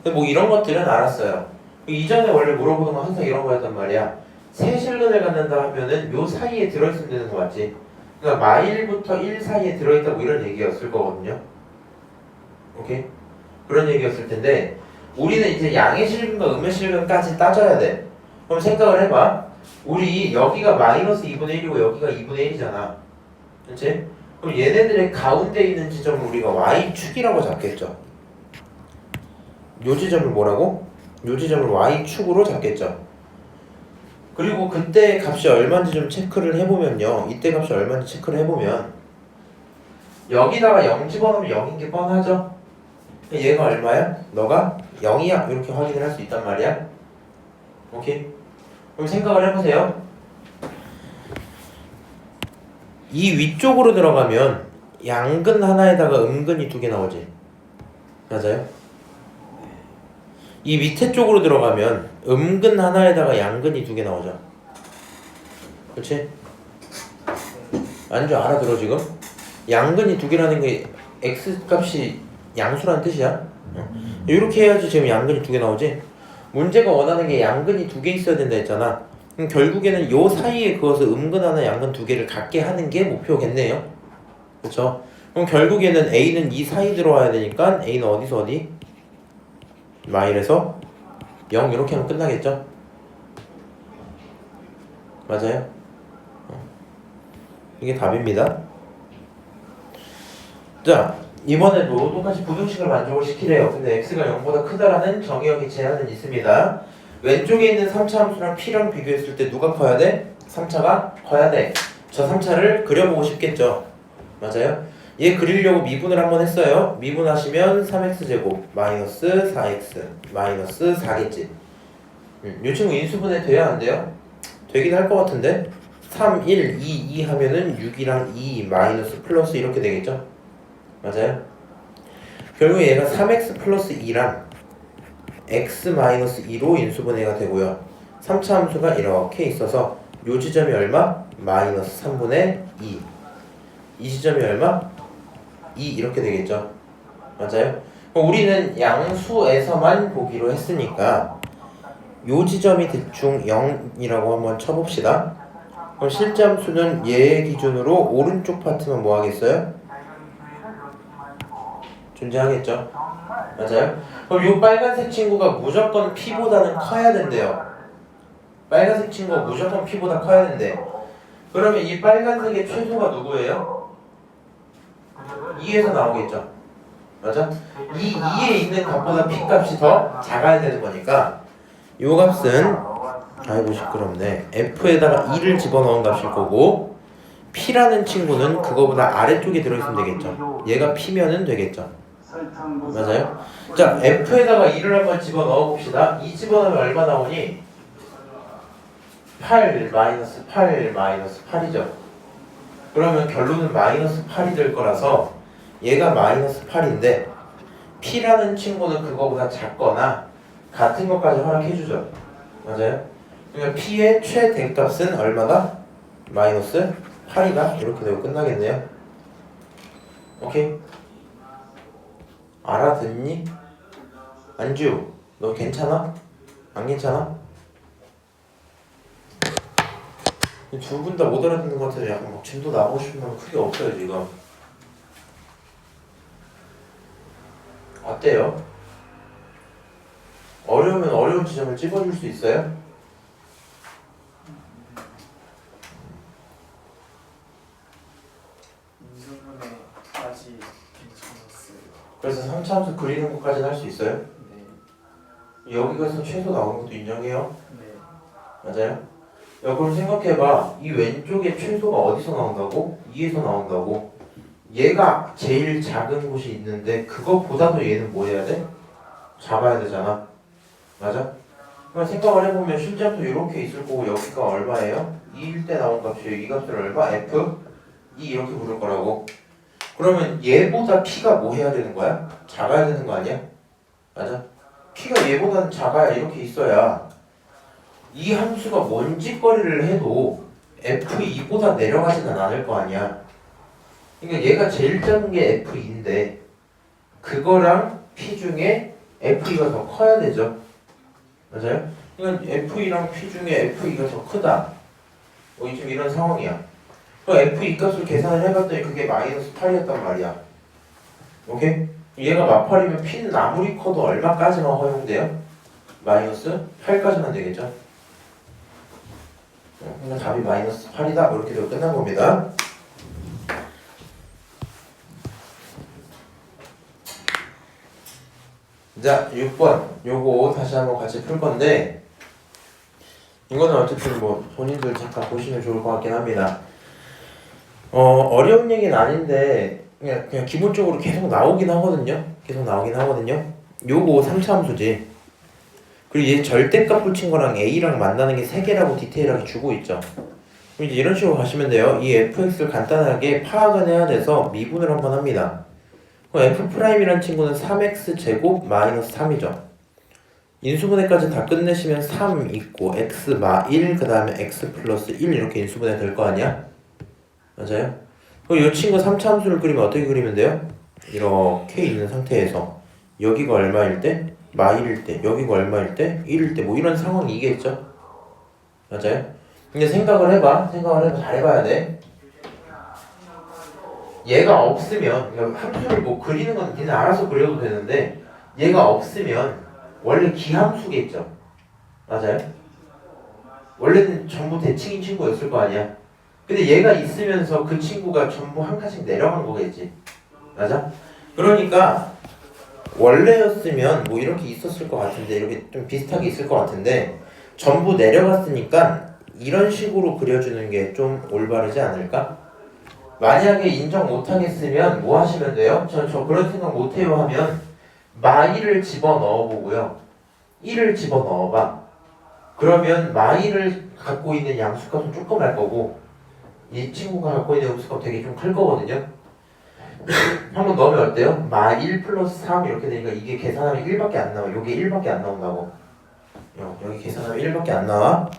근데 뭐 이런 것들은 알았어요. 이전에 원래 물어보는 건 항상 이런 거였단 말이야. 세실근을 갖는다 하면은 요 사이에 들어있으면 되는 거 맞지? 그러니까 마일부터 1 사이에 들어있다고 이런 얘기였을 거거든요. 오케이? 그런 얘기였을 텐데 우리는 이제 양의 실근과 음의 실근까지 따져야 돼. 그럼 생각을 해봐. 우리 여기가 마이너스 2분의 1이고 여기가 2분의 1이잖아. 그치? 그럼 얘네들의 가운데 있는 지점을 우리가 y축이라고 잡겠죠. 요 지점을 뭐라고? 요 지점을 y축으로 잡겠죠. 그리고 그때 값이 얼마인지 좀 체크를 해보면요. 이때 값이 얼마인지 체크를 해보면 여기다가 0 집어넣으면 0인 게 뻔하죠. 얘가 얼마야? 너가 0이야. 이렇게 확인을 할 수 있단 말이야. 오케이? 그럼 생각을 해보세요. 이 위쪽으로 들어가면 양근 하나에다가 음근이 2개 나오지. 맞아요? 이 밑에 쪽으로 들어가면 음근 하나에다가 양근이 2개 나오죠. 그렇지? 안주 알아들어 지금? 양근이 2개라는 게 x값이 양수라는 뜻이야. 이렇게 해야지 지금 양근이 2개 나오지. 문제가 원하는 게 양근이 2개 있어야 된다 했잖아. 그럼 결국에는 요 사이에 그것을 음근 하나 양근 2개를 갖게 하는 게 목표겠네요. 그렇죠? 그럼 결국에는 a는 이 사이 들어와야 되니까 a는 어디서 어디? 마일에서 0 이렇게 하면 끝나겠죠? 맞아요? 이게 답입니다. 자, 이번에도 똑같이 부등식을 만족을 시키래요. 근데 x가 0보다 크다라는 정의역의 제한은 있습니다. 왼쪽에 있는 3차 함수랑 p랑 비교했을 때 누가 커야 돼? 3차가 커야 돼. 저 3차를 그려보고 싶겠죠? 맞아요? 얘 그리려고 미분을 한번 했어요. 미분하시면 3x제곱 마이너스 4x 마이너스 4겠지. 이 친구 인수분해 돼야 안 돼요? 되긴 할 것 같은데 3, 1, 2, 2 하면은 6이랑 2 마이너스 플러스 이렇게 되겠죠? 맞아요? 결국에 얘가 3x 플러스 2랑 x 마이너스 2로 인수분해가 되고요. 3차 함수가 이렇게 있어서 요 지점이 얼마? 마이너스 3분의 2. 이 지점이 얼마? 2 이렇게 되겠죠. 맞아요? 그럼 우리는 양수에서만 보기로 했으니까 요 지점이 대충 0이라고 한번 쳐봅시다. 그럼 실제 함수는 얘 기준으로 오른쪽 파트만 뭐 하겠어요? 존재하겠죠. 맞아요? 그럼 요 빨간색 친구가 무조건 P보다는 커야 된대요. 빨간색 친구가 무조건 P보다 커야 된대. 그러면 이 빨간색의 최소가 누구예요? 2에서 나오겠죠. 맞아? 이 2에 있는 값보다 P 값이 더 작아야 되는 거니까 요 값은 아이고 시끄럽네. F에다가 2를 집어넣은 값일 거고 P라는 친구는 그거보다 아래쪽에 들어있으면 되겠죠. 얘가 P면은 되겠죠. 맞아요? 자, F에다가 2를 한번 집어넣어 봅시다. 2 집어넣으면 얼마 나오니? 8 마이너스 8 마이너스 8이죠. 그러면 결론은 마이너스 8이 될 거라서 얘가 마이너스 8인데 P라는 친구는 그거보다 작거나 같은 것까지 허락해주죠. 맞아요? 그러니까 P의 최대값은 얼마다? 마이너스 8이다. 이렇게 되고 끝나겠네요. 오케이? 알아듣니? 안주, 너 괜찮아? 안 괜찮아? 두 분 다 못 알아듣는 것 같아서 약간 막 진도 나가고 싶은 마음 크게 없어요 지금. 어때요? 어려우면 어려운 지점을 찍어줄 수 있어요? 인수분해까지 괜찮았어요. 그래서 3차 함수 그리는 것까지는 할 수 있어요? 네. 여기가서 최소 나오는 것도 인정해요? 네. 맞아요? 야 그럼 생각해봐. 이 왼쪽에 최소가 어디서 나온다고? 2에서 나온다고? 얘가 제일 작은 곳이 있는데 그것보다도 얘는 뭐 해야 돼? 작아야 되잖아. 맞아? 그럼 생각을 해보면 실제로 이렇게 있을 거고 여기가 얼마예요? 2일 때 나온 값이에요. 이 값을 얼마? F? 2 이렇게 부를 거라고. 그러면 얘보다 P가 뭐 해야 되는 거야? 작아야 되는 거 아니야? 맞아? P가 얘보다는 작아야 이렇게 있어야 이 함수가 뭔 짓거리를 해도 f2보다 내려가지는 않을 거 아니야. 그러니까 얘가 제일 작은 게 f2인데 그거랑 p 중에 f2가 더 커야 되죠. 맞아요? 그러니까 f2랑 p 중에 f2가 더 크다. 지금 이런 상황이야. 그럼 f2 값을 계산을 해봤더니 그게 마이너스 8이었단 말이야. 오케이? 얘가 마팔이면 p는 아무리 커도 얼마까지만 허용돼요? 마이너스 8까지만 되겠죠? 그러니까 답이 마이너스 8이다. 이렇게 되고 끝난 겁니다. 자, 6번. 요거 다시 한번 같이 풀 건데 이거는 어쨌든 뭐 본인들 잠깐 보시면 좋을 것 같긴 합니다. 어려운 얘기는 아닌데 그냥 기본적으로 계속 나오긴 하거든요. 요거 3차 함수지. 그리고 얘 절대값 붙인 거랑 a랑 만나는 게 3개라고 디테일하게 주고 있죠. 그럼 이제 이런 식으로 가시면 돼요. 이 fx를 간단하게 파악은 해야 돼서 미분을 한번 합니다. 그럼 f'이라는 친구는 3x 제곱 마이너스 3이죠. 인수분해까지 다 끝내시면 3 있고 x 마 1, 그 다음에 x 플러스 1 이렇게 인수분해 될 거 아니야? 맞아요? 그럼 이 친구 3차 함수를 그리면 어떻게 그리면 돼요? 이렇게 있는 상태에서 여기가 얼마일 때? 마 1일 때, 여기가 얼마일 때? 1일 때, 뭐 이런 상황이겠죠? 맞아요? 근데 생각을 해봐. 잘 해봐야 돼. 얘가 없으면, 그러니까 함수를 뭐 그리는 건 니네 알아서 그려도 되는데 얘가 없으면 원래 기함수겠죠? 맞아요? 원래는 전부 대칭인 친구였을 거 아니야? 근데 얘가 있으면서 그 친구가 전부 한 칸씩 내려간 거겠지? 맞아? 그러니까 원래였으면 뭐 이렇게 있었을 것 같은데 이렇게 좀 비슷하게 있을 것 같은데 전부 내려갔으니까 이런 식으로 그려주는 게 좀 올바르지 않을까? 만약에 인정 못하겠으면 뭐 하시면 돼요? 저 그런 생각 못해요 하면 마1을 집어넣어 보고요 1을 집어넣어 봐. 그러면 마1을 갖고 있는 양수값은 조금 할 거고 이 친구가 갖고 있는 양수값 되게 좀 클 거거든요. 한번 넣으면 어때요? 마 1 플러스 3 이렇게 되니까 이게 계산하면 1밖에 안 나와. 요게 1밖에 안 나온다고. 여기 계산하면 1밖에 안 나와.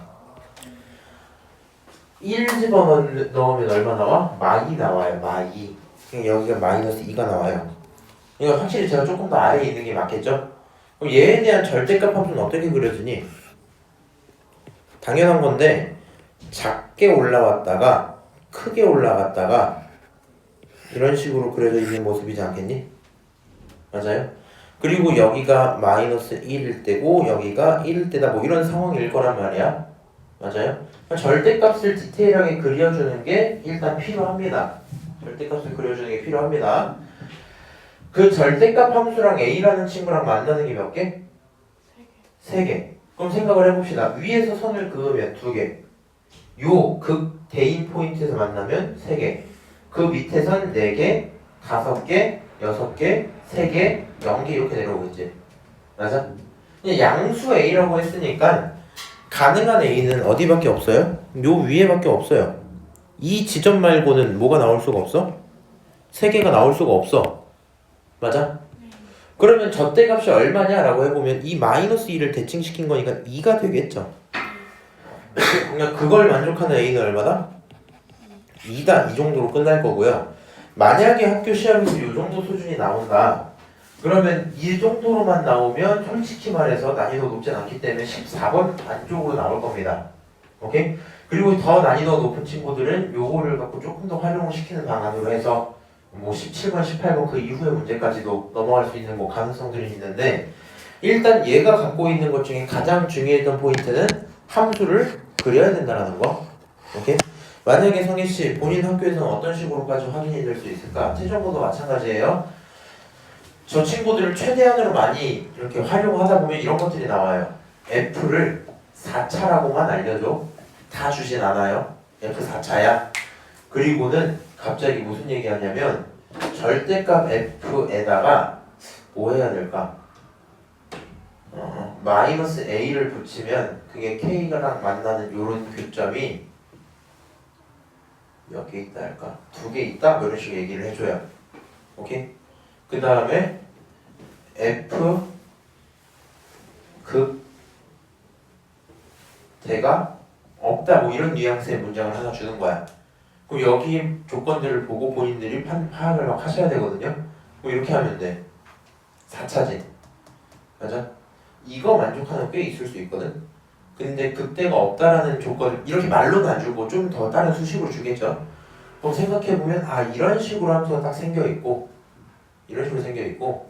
1 집어넣으면 얼마 나와? 마 2 나와요. 마 2. 여기가 마이너스 2가 나와요. 이거 확실히 제가 조금 더 아래에 있는 게 맞겠죠? 그럼 얘에 대한 절대값 함수는 어떻게 그려지니? 당연한 건데 작게 올라왔다가 크게 올라갔다가 이런 식으로 그려져 있는 모습이지 않겠니? 맞아요? 그리고 여기가 마이너스 1일 때고 여기가 1일 때다 뭐 이런 상황일 거란 말이야. 맞아요? 절대값을 디테일하게 그려주는 게 일단 필요합니다. 절대값을 그려주는 게 필요합니다. 그 절대값 함수랑 a라는 친구랑 만나는 게 몇 개? 3개. 그럼 생각을 해봅시다. 위에서 선을 그으면 2개. 요 극 대인 포인트에서 만나면 3개. 그 밑에선 4개, 5개, 6개, 3개, 0개 이렇게 내려오겠지. 맞아? 양수 A라고 했으니까 가능한 A는 어디밖에 없어요? 요 위에밖에 없어요. 이 지점 말고는 뭐가 나올 수가 없어? 3개가 나올 수가 없어. 맞아? 그러면 저때값이 얼마냐라고 해보면 이 마이너스 2를 대칭시킨 거니까 2가 되겠죠. 그러니까 그걸 만족하는 A는 얼마다? 2다. 이 정도로 끝날 거고요. 만약에 학교 시험에서 이 정도 수준이 나온다. 그러면 이 정도로만 나오면 솔직히 말해서 난이도 높진 않기 때문에 14번 안쪽으로 나올 겁니다. 오케이? 그리고 더 난이도 높은 친구들은 요거를 갖고 조금 더 활용을 시키는 방안으로 해서 뭐 17번, 18번 그 이후의 문제까지도 넘어갈 수 있는 뭐 가능성들이 있는데 일단 얘가 갖고 있는 것 중에 가장 중요했던 포인트는 함수를 그려야 된다는 거. 오케이? 만약에 성희씨 본인 학교에서는 어떤 식으로까지 확인이 될 수 있을까? 태정고도 마찬가지예요. 저 친구들을 최대한으로 많이 이렇게 활용하다 보면 이런 것들이 나와요. F를 4차라고만 알려줘. 다 주진 않아요. F 4차야. 그리고는 갑자기 무슨 얘기 하냐면 절대값 F에다가 뭐 해야 될까? 마이너스 A를 붙이면 그게 K랑 만나는 요런 교점이 몇 개 있다 할까? 2개 있다? 뭐 이런 식으로 얘기를 해줘요. 오케이? 그 다음에 F 극 대가 없다 뭐 이런 뉘앙스의 문장을 하나 주는 거야. 그럼 여기 조건들을 보고 본인들이 파악을 막 하셔야 되거든요. 뭐 이렇게 하면 돼. 4차지. 맞아? 이거 만족하는 꽤 있을 수 있거든. 근데 그때가 없다라는 조건 이렇게 말로는 안 주고 좀 더 다른 수식으로 주겠죠. 그럼 생각해보면 아 이런 식으로 함수가 딱 생겨있고 이런 식으로 생겨있고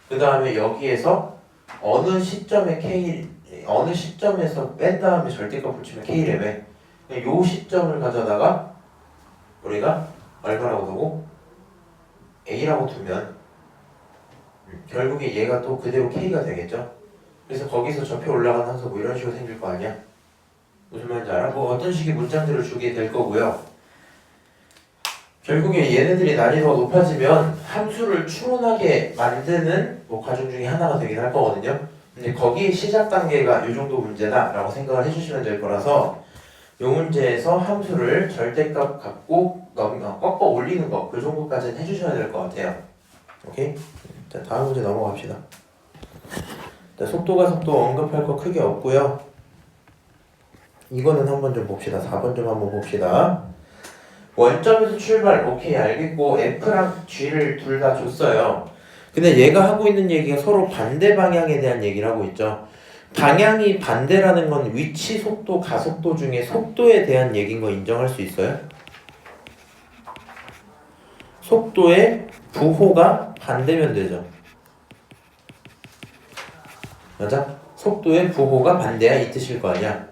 그 다음에 여기에서 어느 시점에 K 어느 시점에서 뺀 다음에 절대값 붙이면 K래매 요 시점을 가져다가 우리가 얼마라고 두고 A라고 두면 결국에 얘가 또 그대로 K가 되겠죠. 그래서 거기서 접해 올라가는 함수 뭐 이런 식으로 생길 거 아니야. 무슨 말인지 알아? 뭐 어떤 식의 문장들을 주게 될 거고요. 결국에 얘네들이 난이도가 높아지면 함수를 추론하게 만드는 뭐 과정 중에 하나가 되긴 할 거거든요. 근데 거기 시작 단계가 이 정도 문제다 라고 생각을 해주시면 될 거라서 이 문제에서 함수를 절대값 갖고 꺾어 올리는 거 그 정도까지는 해주셔야 될 것 같아요. 오케이? 자 다음 문제 넘어갑시다. 자, 속도가 속도 언급할 거 크게 없고요. 이거는 한번 좀 봅시다. 4번 좀 한번 봅시다. 원점에서 출발 오케이 알겠고 F랑 G를 둘 다 줬어요. 근데 얘가 하고 있는 얘기가 서로 반대 방향에 대한 얘기를 하고 있죠. 방향이 반대라는 건 위치, 속도, 가속도 중에 속도에 대한 얘기인 거 인정할 수 있어요? 속도의 부호가 반대면 되죠. 맞아? 속도의 부호가 반대야 이 뜻일 거 아니야.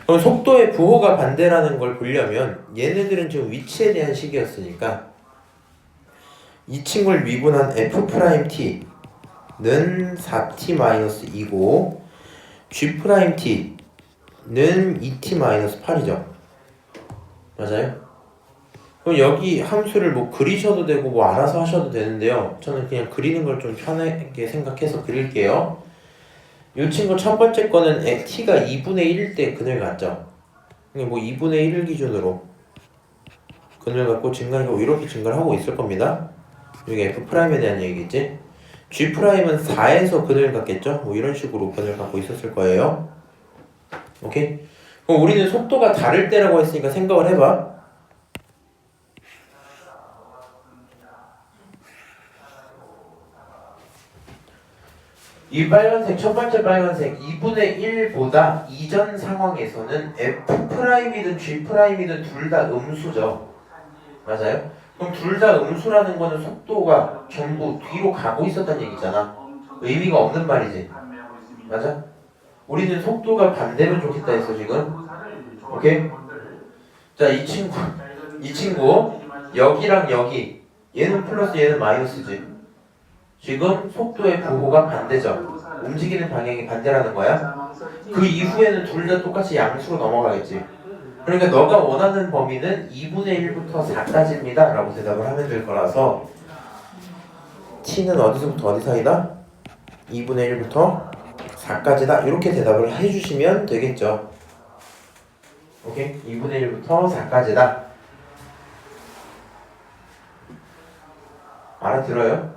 그럼 속도의 부호가 반대라는 걸 보려면 얘네들은 지금 위치에 대한 식이었으니까 이 친구를 미분한 F'T는 4T-2고 G'T는 2T-8이죠. 맞아요? 그럼 여기 함수를 뭐 그리셔도 되고 뭐 알아서 하셔도 되는데요. 저는 그냥 그리는 걸 좀 편하게 생각해서 그릴게요. 이 친구 첫 번째 거는 t가 2분의 1일 때 그늘 같죠? 뭐 2분의 1을 기준으로 그늘 갖고 증가하고 이렇게 증가를 하고 있을 겁니다. 여기 F'에 대한 얘기겠지? G'은 4에서 그늘 같겠죠? 뭐 이런 식으로 그늘 갖고 있었을 거예요. 오케이? 그럼 우리는 속도가 다를 때라고 했으니까 생각을 해봐. 이 빨간색, 첫 번째 빨간색 2분의 1보다 이전 상황에서는 F'이든 G'이든 둘 다 음수죠. 맞아요? 그럼 둘 다 음수라는 거는 속도가 전부 뒤로 가고 있었다는 얘기잖아. 의미가 없는 말이지. 맞아? 우리는 속도가 반대면 좋겠다 했어 지금. 오케이? 자, 이 친구 여기랑 여기 얘는 플러스 얘는 마이너스지. 지금 속도의 부호가 반대죠. 움직이는 방향이 반대라는 거야. 그 이후에는 둘 다 똑같이 양수로 넘어가겠지. 그러니까 너가 원하는 범위는 2분의 1부터 4까지입니다 라고 대답을 하면 될 거라서 t는 어디서부터 어디 사이다? 2분의 1부터 4까지다 이렇게 대답을 해주시면 되겠죠. 오케이? 2분의 1부터 4까지다. 알아들어요?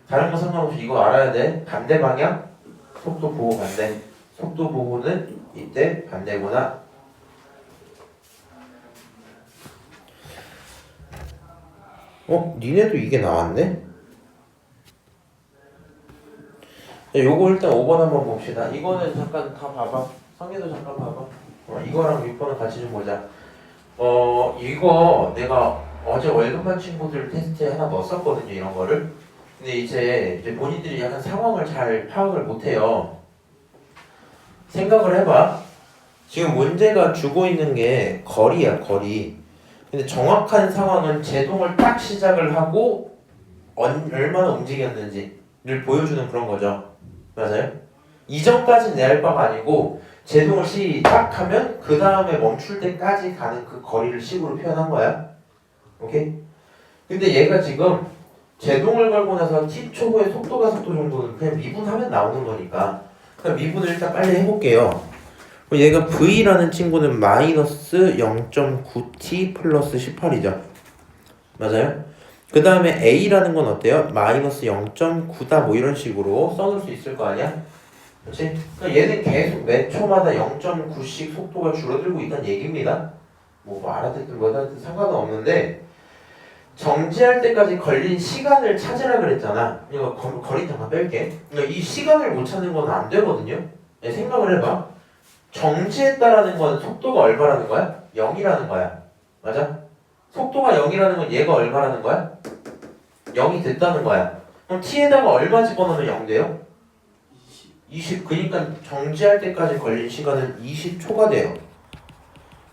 다른 거 상관없이 이거 알아야 돼. 반대 방향, 속도 보호 반대. 속도 보호는 이때 반대구나. 니네도 이게 나왔네? 자, 요거 일단 5번 한번 봅시다. 이거는 잠깐 다 봐봐. 상계도 잠깐 봐봐. 이거랑 6번은 같이 좀 보자. 이거 내가 어제 월급반 친구들 테스트에 하나 넣었었거든요. 이런 거를. 근데 이제 본인들이 약간 상황을 잘 파악을 못해요. 생각을 해봐. 지금 문제가 주고 있는 게 거리야, 거리. 근데 정확한 상황은 제동을 딱 시작을 하고 얼마나 움직였는지를 보여주는 그런 거죠. 맞아요? 이전까지는 내 할 바가 아니고 제동을 시작하면 그 다음에 멈출 때까지 가는 그 거리를 식으로 표현한 거야. 오케이? 근데 얘가 지금 제동을 걸고 나서 t 초보의 속도가 속도 정도는 그냥 미분하면 나오는 거니까 그냥 미분을 일단 빨리 해볼게요. 얘가 v라는 친구는 마이너스 0.9t 플러스 18이죠. 맞아요? 그 다음에 a라는 건 어때요? 마이너스 0.9다 뭐 이런 식으로 써놓을 수 있을 거 아니야? 그렇지? 그러니까 얘는 계속 몇 초마다 0.9씩 속도가 줄어들고 있다는 얘기입니다. 뭐 알아듣든 뭐하든 상관은 없는데 정지할 때까지 걸린 시간을 찾으라 그랬잖아. 이거 거리 잠깐 뺄게. 그러니까 이 시간을 못 찾는 건 안 되거든요. 생각을 해봐. 정지했다라는 건 속도가 얼마라는 거야? 0이라는 거야. 맞아? 속도가 0이라는 건 얘가 얼마라는 거야? 0이 됐다는 거야. 그럼 t에다가 얼마 집어넣으면 0 돼요? 20. 그러니까 정지할 때까지 걸린 시간은 20초가 돼요.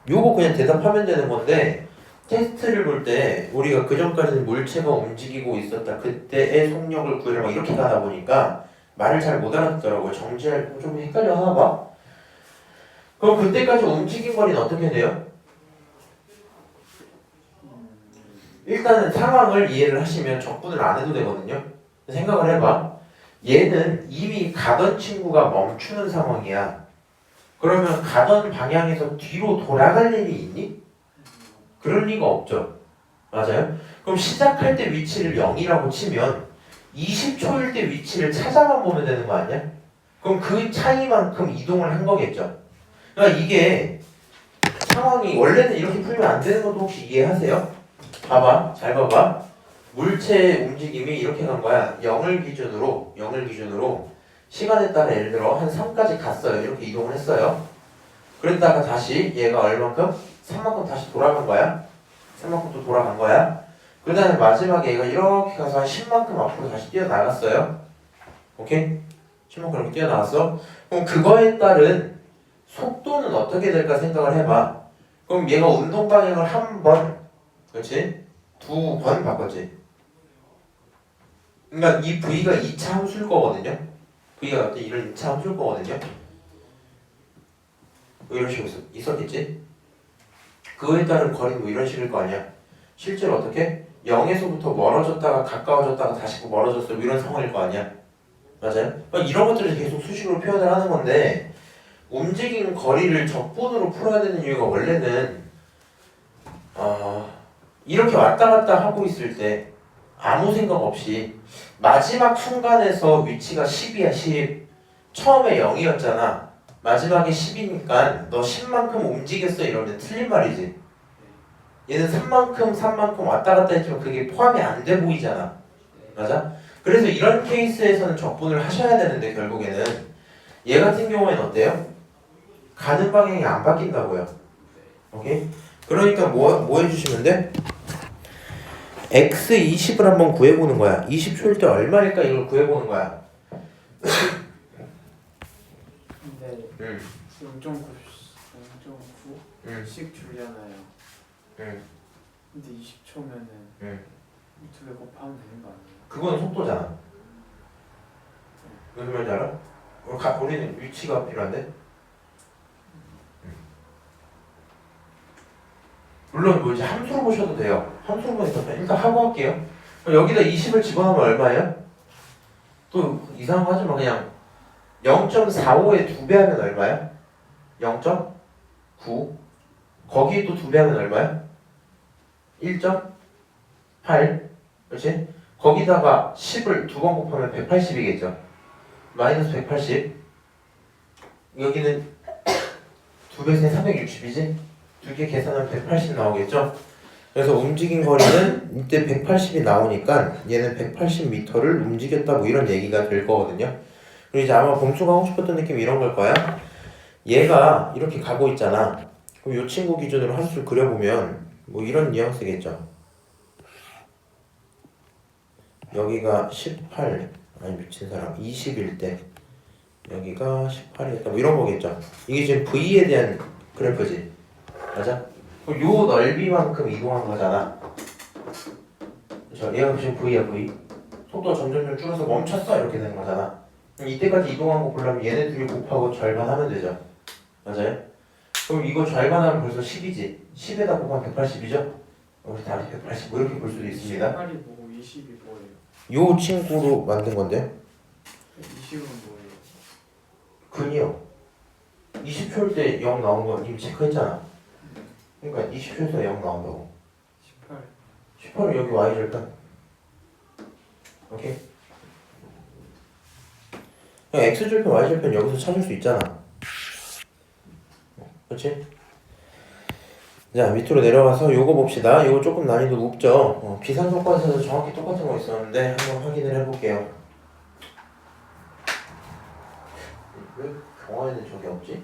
요거 그냥 대답하면 되는 건데 테스트를 볼 때 우리가 그 전까지는 물체가 움직이고 있었다. 그때의 속력을 구해라 막 이렇게 가다 보니까 말을 잘 못 알아듣더라고요. 정지할 좀 헷갈려 하나 봐. 그럼 그때까지 움직인 거리는 어떻게 돼요? 일단은 상황을 이해를 하시면 적분을 안 해도 되거든요. 생각을 해봐. 얘는 이미 가던 친구가 멈추는 상황이야. 그러면 가던 방향에서 뒤로 돌아갈 일이 있니? 그럴 리가 없죠. 맞아요? 그럼 시작할 때 위치를 0이라고 치면 20초일 때 위치를 찾아만 보면 되는 거 아니야? 그럼 그 차이만큼 이동을 한 거겠죠. 그러니까 이게 상황이 원래는 이렇게 풀면 안 되는 것도 혹시 이해하세요? 봐봐, 잘 봐봐. 물체의 움직임이 이렇게 간 거야. 0을 기준으로 시간에 따라 예를 들어 한 3까지 갔어요. 이렇게 이동을 했어요. 그랬다가 다시 얘가 얼만큼? 3만큼 다시 돌아간 거야. 3만큼 또 돌아간 거야. 그 다음에 마지막에 얘가 이렇게 가서 한 10만큼 앞으로 다시 뛰어나갔어요. 오케이? 10만큼 이렇게 뛰어나갔어. 그럼 그거에 따른 속도는 어떻게 될까 생각을 해봐. 그럼 얘가 운동 방향을 한 번, 그렇지? 두 번 바꿨지. 그러니까 이 V가 2차 함수일 거거든요. V가 갑자기 이런 2차 함수일 거거든요. 뭐 이런 식으로 있었겠지? 그거에 따른 거리는 뭐 이런 식일 거 아니야. 실제로 어떻게? 0에서부터 멀어졌다가 가까워졌다가 다시 멀어졌어. 뭐 이런 상황일 거 아니야. 맞아요? 그러니까 이런 것들을 계속 수식으로 표현을 하는 건데 움직이는 거리를 적분으로 풀어야 되는 이유가 원래는 이렇게 왔다 갔다 하고 있을 때 아무 생각 없이 마지막 순간에서 위치가 10이야 10. 처음에 0이었잖아. 마지막에 10이니까 너 10만큼 움직였어 이러면 틀린 말이지. 얘는 3만큼 왔다 갔다 했지만 그게 포함이 안 돼 보이잖아. 맞아? 그래서 이런 케이스에서는 적분을 하셔야 되는데 결국에는 얘 같은 경우에는 어때요? 가는 방향이 안 바뀐다고요. 오케이? 그러니까 뭐 해주시면 돼? x 20을 한번 구해보는 거야. 20초일 때 얼마일까 이걸 구해보는 거야. 근데 0.9씩 줄잖아요. 근데 20초면은 두 배 곱하면 되는 거 아니에요? 그건 속도잖아. 무슨 말인지 알아? 우리는 위치가 필요한데? 물론 뭐 이제 함수로 보셔도 돼요. 함수로 보니까 일단 하고 할게요. 여기다 20을 집어넣으면 얼마예요? 또 이상한 거 하지 마. 그냥 0.45에 2배 하면 얼마야? 0.9. 거기에 또 2배 하면 얼마야? 1.8. 그렇지? 거기다가 10을 2번 곱하면 180이겠죠. 마이너스 180. 여기는 2배에서 360이지? 두 개 계산하면 180 나오겠죠? 그래서 움직인 거리는 이때 180이 나오니까 얘는 180m를 움직였다 뭐 이런 얘기가 될 거거든요. 그리고 이제 아마 범수가 하고 싶었던 느낌이 이런 걸 거야. 얘가 이렇게 가고 있잖아. 그럼 이 친구 기준으로 한 수 그려보면 뭐 이런 뉘앙스겠죠. 여기가 18, 아니 미친 사람 20일 때 여기가 18이었다 뭐 이런 거겠죠. 이게 지금 V에 대한 그래프지. 맞아? 그럼 요 넓이만큼 이동한 거잖아. 그렇죠? 얘가 지금 V야 V. 속도가 점점 줄어서 멈췄어 이렇게 되는 거잖아. 그럼 이때까지 이동한 거 보려면 얘네 둘이 곱하고 절반하면 되죠. 맞아요? 그럼 이거 절반하면 벌써 10이지. 10에다 곱하면 180이죠? 우리 다시 180 뭐 이렇게 볼 수도 있습니다. 18이 뭐고 20이 뭐예요? 요 친구로 만든 건데 20은 뭐예요? 근이요. 20초일 때 0 나온 거 이미 체크했잖아. 그러니까 20초에서 0 나온다고. 18. 18은 여기 Y절편. 오케이? 그냥 x절편 y절편 여기서 찾을 수 있잖아. 그렇지? 자, 밑으로 내려가서 요거 봅시다. 요거 조금 난이도 높죠? 비상조건에서도 정확히 똑같은 거 있었는데 한번 확인을 해볼게요. 왜 경화에는 저게 없지?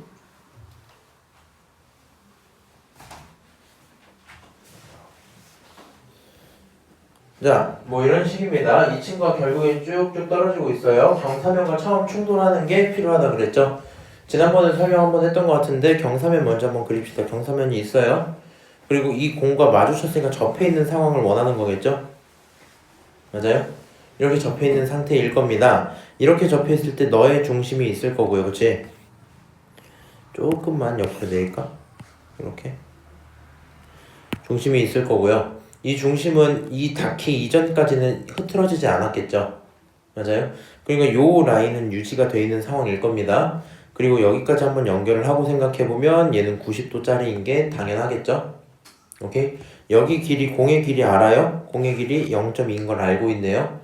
자, 뭐 이런 식입니다. 이 친구가 결국에 쭉쭉 떨어지고 있어요. 경사면과 처음 충돌하는 게 필요하다 그랬죠? 지난번에 설명 한번 했던 것 같은데 경사면 먼저 한번 그립시다. 경사면이 있어요. 그리고 이 공과 마주쳤으니까 접해 있는 상황을 원하는 거겠죠? 맞아요? 이렇게 접해 있는 상태일 겁니다. 이렇게 접해 있을 때 너의 중심이 있을 거고요. 그치? 조금만 옆으로 내릴까? 이렇게 중심이 있을 거고요. 이 중심은 이 닿기 이전까지는 흐트러지지 않았겠죠? 맞아요? 그러니까 요 라인은 유지가 되어 있는 상황일 겁니다. 그리고 여기까지 한번 연결을 하고 생각해보면 얘는 90도짜리인 게 당연하겠죠? 오케이? 여기 길이, 공의 길이 알아요? 공의 길이 0.2인 걸 알고 있네요.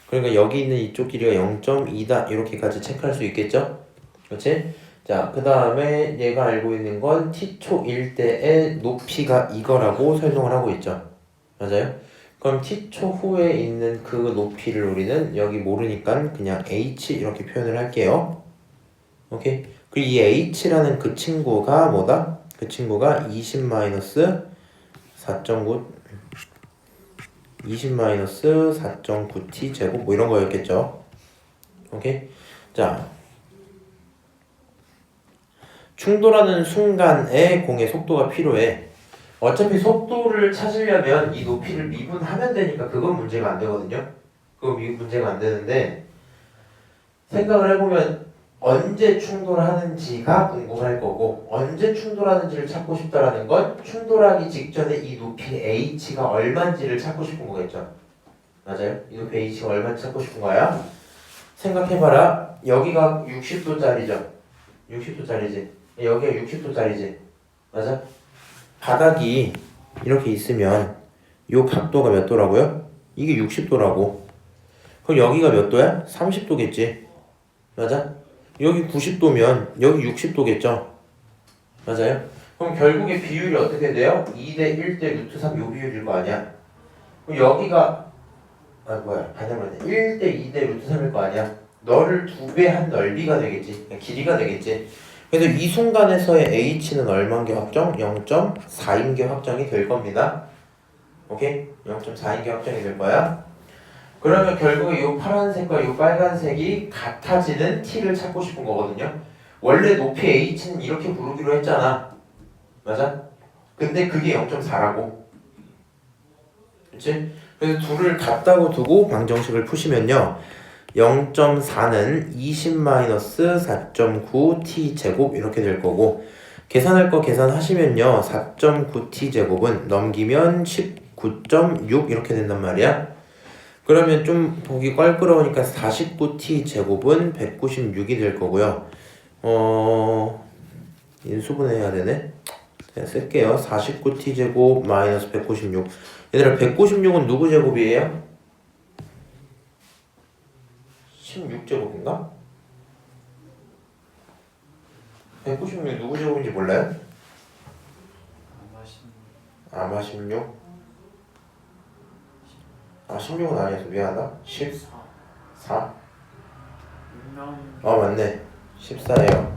그러니까 여기 있는 이쪽 길이가 0.2다 이렇게까지 체크할 수 있겠죠? 그렇지? 자, 그 다음에 얘가 알고 있는 건 t초일 때의 높이가 이거라고 설명을 하고 있죠. 맞아요? 그럼 t초 후에 있는 그 높이를 우리는 여기 모르니까 그냥 h 이렇게 표현을 할게요. 오케이? 그리고 이 h라는 그 친구가 뭐다? 그 친구가 20-4.9 20-4.9t 제곱 뭐 이런 거였겠죠. 오케이? 자, 충돌하는 순간에 공의 속도가 필요해. 어차피 속도를 찾으려면 이 높이를 미분하면 되니까 그건 문제가 안 되거든요. 그건 문제가 안 되는데 생각을 해보면 언제 충돌하는지가 궁금할 거고 언제 충돌하는지를 찾고 싶다라는 건 충돌하기 직전에 이 높이 h가 얼마인지를 찾고 싶은 거겠죠. 맞아요? 이 높이 h가 얼마인지 찾고 싶은 거야. 생각해봐라. 여기가 60도짜리죠. 60도짜리지. 여기가 60도짜리지. 맞아? 바닥이 이렇게 있으면 이 각도가 몇 도라고요? 이게 60도라고. 그럼 여기가 몇 도야? 30도겠지. 맞아? 여기 90도면 여기 60도겠죠. 맞아요? 그럼 결국에 비율이 어떻게 돼요? 2대 1대 루트 3 요 비율일 거 아니야. 그럼 여기가 반대말이네. 1대 2대 루트 3일 거 아니야. 너를 2배 한 넓이가 되겠지. 길이가 되겠지. 그래서 이 순간에서의 h는 얼마인 게 확정? 0.4인 게 확정이 될 겁니다. 오케이? 0.4인 게 확정이 될 거야. 그러면 결국에 이 파란색과 이 빨간색이 같아지는 t를 찾고 싶은 거거든요. 원래 높이 h는 이렇게 부르기로 했잖아. 맞아? 근데 그게 0.4라고. 그치? 그래서 둘을 같다고 두고 방정식을 푸시면요. 0.4는 20-4.9t 제곱 이렇게 될 거고 계산할 거 계산하시면요. 4.9t 제곱은 넘기면 19.6 이렇게 된단 말이야. 그러면 좀 보기 껄끄러우니까 49t 제곱은 196이 될 거고요. 인수분해해야 되네. 자, 쓸게요. 49t 제곱 마이너스 196. 얘들아 196은 누구 제곱이에요? 16제곱인가? 196 누구 제곱인지 몰라요? 아마 16? 아 16은 아니어서 미안하다. 14? 맞네. 14예요.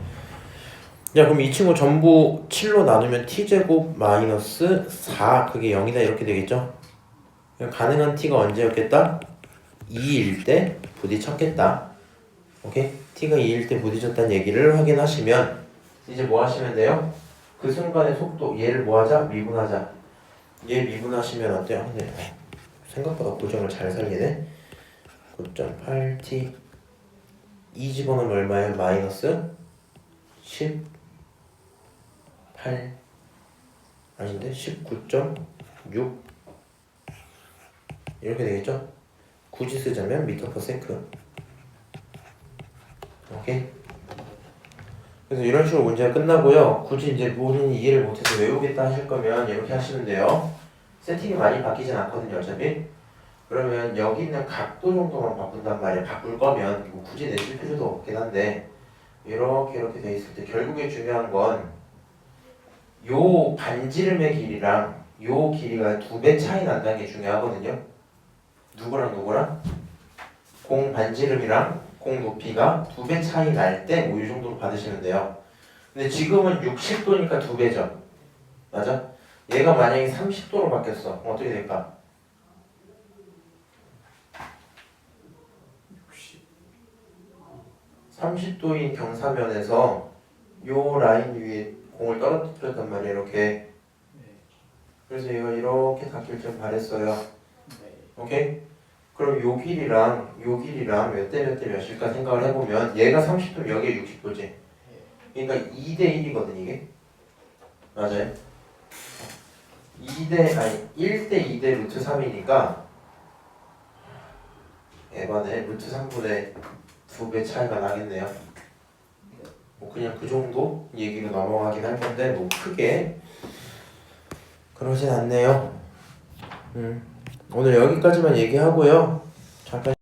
자, 그럼 이 친구 전부 7로 나누면 t제곱 마이너스 4 그게 0이다 이렇게 되겠죠? 가능한 t가 언제였겠다? 2일 때 부딪혔겠다. 오케이? t가 2일 때 부딪혔다는 얘기를 확인하시면 이제 뭐 하시면 돼요? 그 순간의 속도 얘를 뭐 하자? 미분하자. 얘 미분하시면 어때요? 네. 생각보다 고정을 잘 살리네. 9.8t 이 집어넣으면 얼마예요? 마이너스 18 아닌데 19.6 이렇게 되겠죠? 굳이 쓰자면 미터 퍼 세크. 오케이? 그래서 이런 식으로 문제가 끝나고요. 굳이 이제 본인이 이해를 못해서 외우겠다 하실 거면 이렇게 하시면 돼요. 세팅이 많이 바뀌진 않거든요, 어차피. 그러면 여기 있는 각도 정도만 바꾼단 말이야. 바꿀 거면 이거 굳이 내실 필요도 없긴 한데 이렇게 돼 있을 때 결국에 중요한 건 요 반지름의 길이랑 요 길이가 2배 차이 난다는 게 중요하거든요. 누구랑? 공 반지름이랑 공 높이가 2배 차이 날 때 뭐 이 정도로 받으시면 돼요. 근데 지금은 60도니까 2배죠. 맞아? 얘가 만약에 30도로 바뀌었어. 어떻게 될까? 60. 30도인 경사면에서 요 라인 위에 공을 떨어뜨렸단 말이에요. 이렇게. 네. 그래서 얘가 이렇게 닿길 좀 바랬어요. 네. 오케이? 그럼 요 길이랑 몇 대 몇일까 생각을 해보면 얘가 30도면 여기에 60도지. 그러니까 2대 1이거든 이게. 맞아요? 1대 2대 루트 3이니까 에반에 루트 3분의 2배 차이가 나겠네요. 뭐 그냥 그 정도 얘기로 넘어가긴 할 건데 뭐 크게 그러진 않네요. 오늘 여기까지만 얘기하고요. 잠깐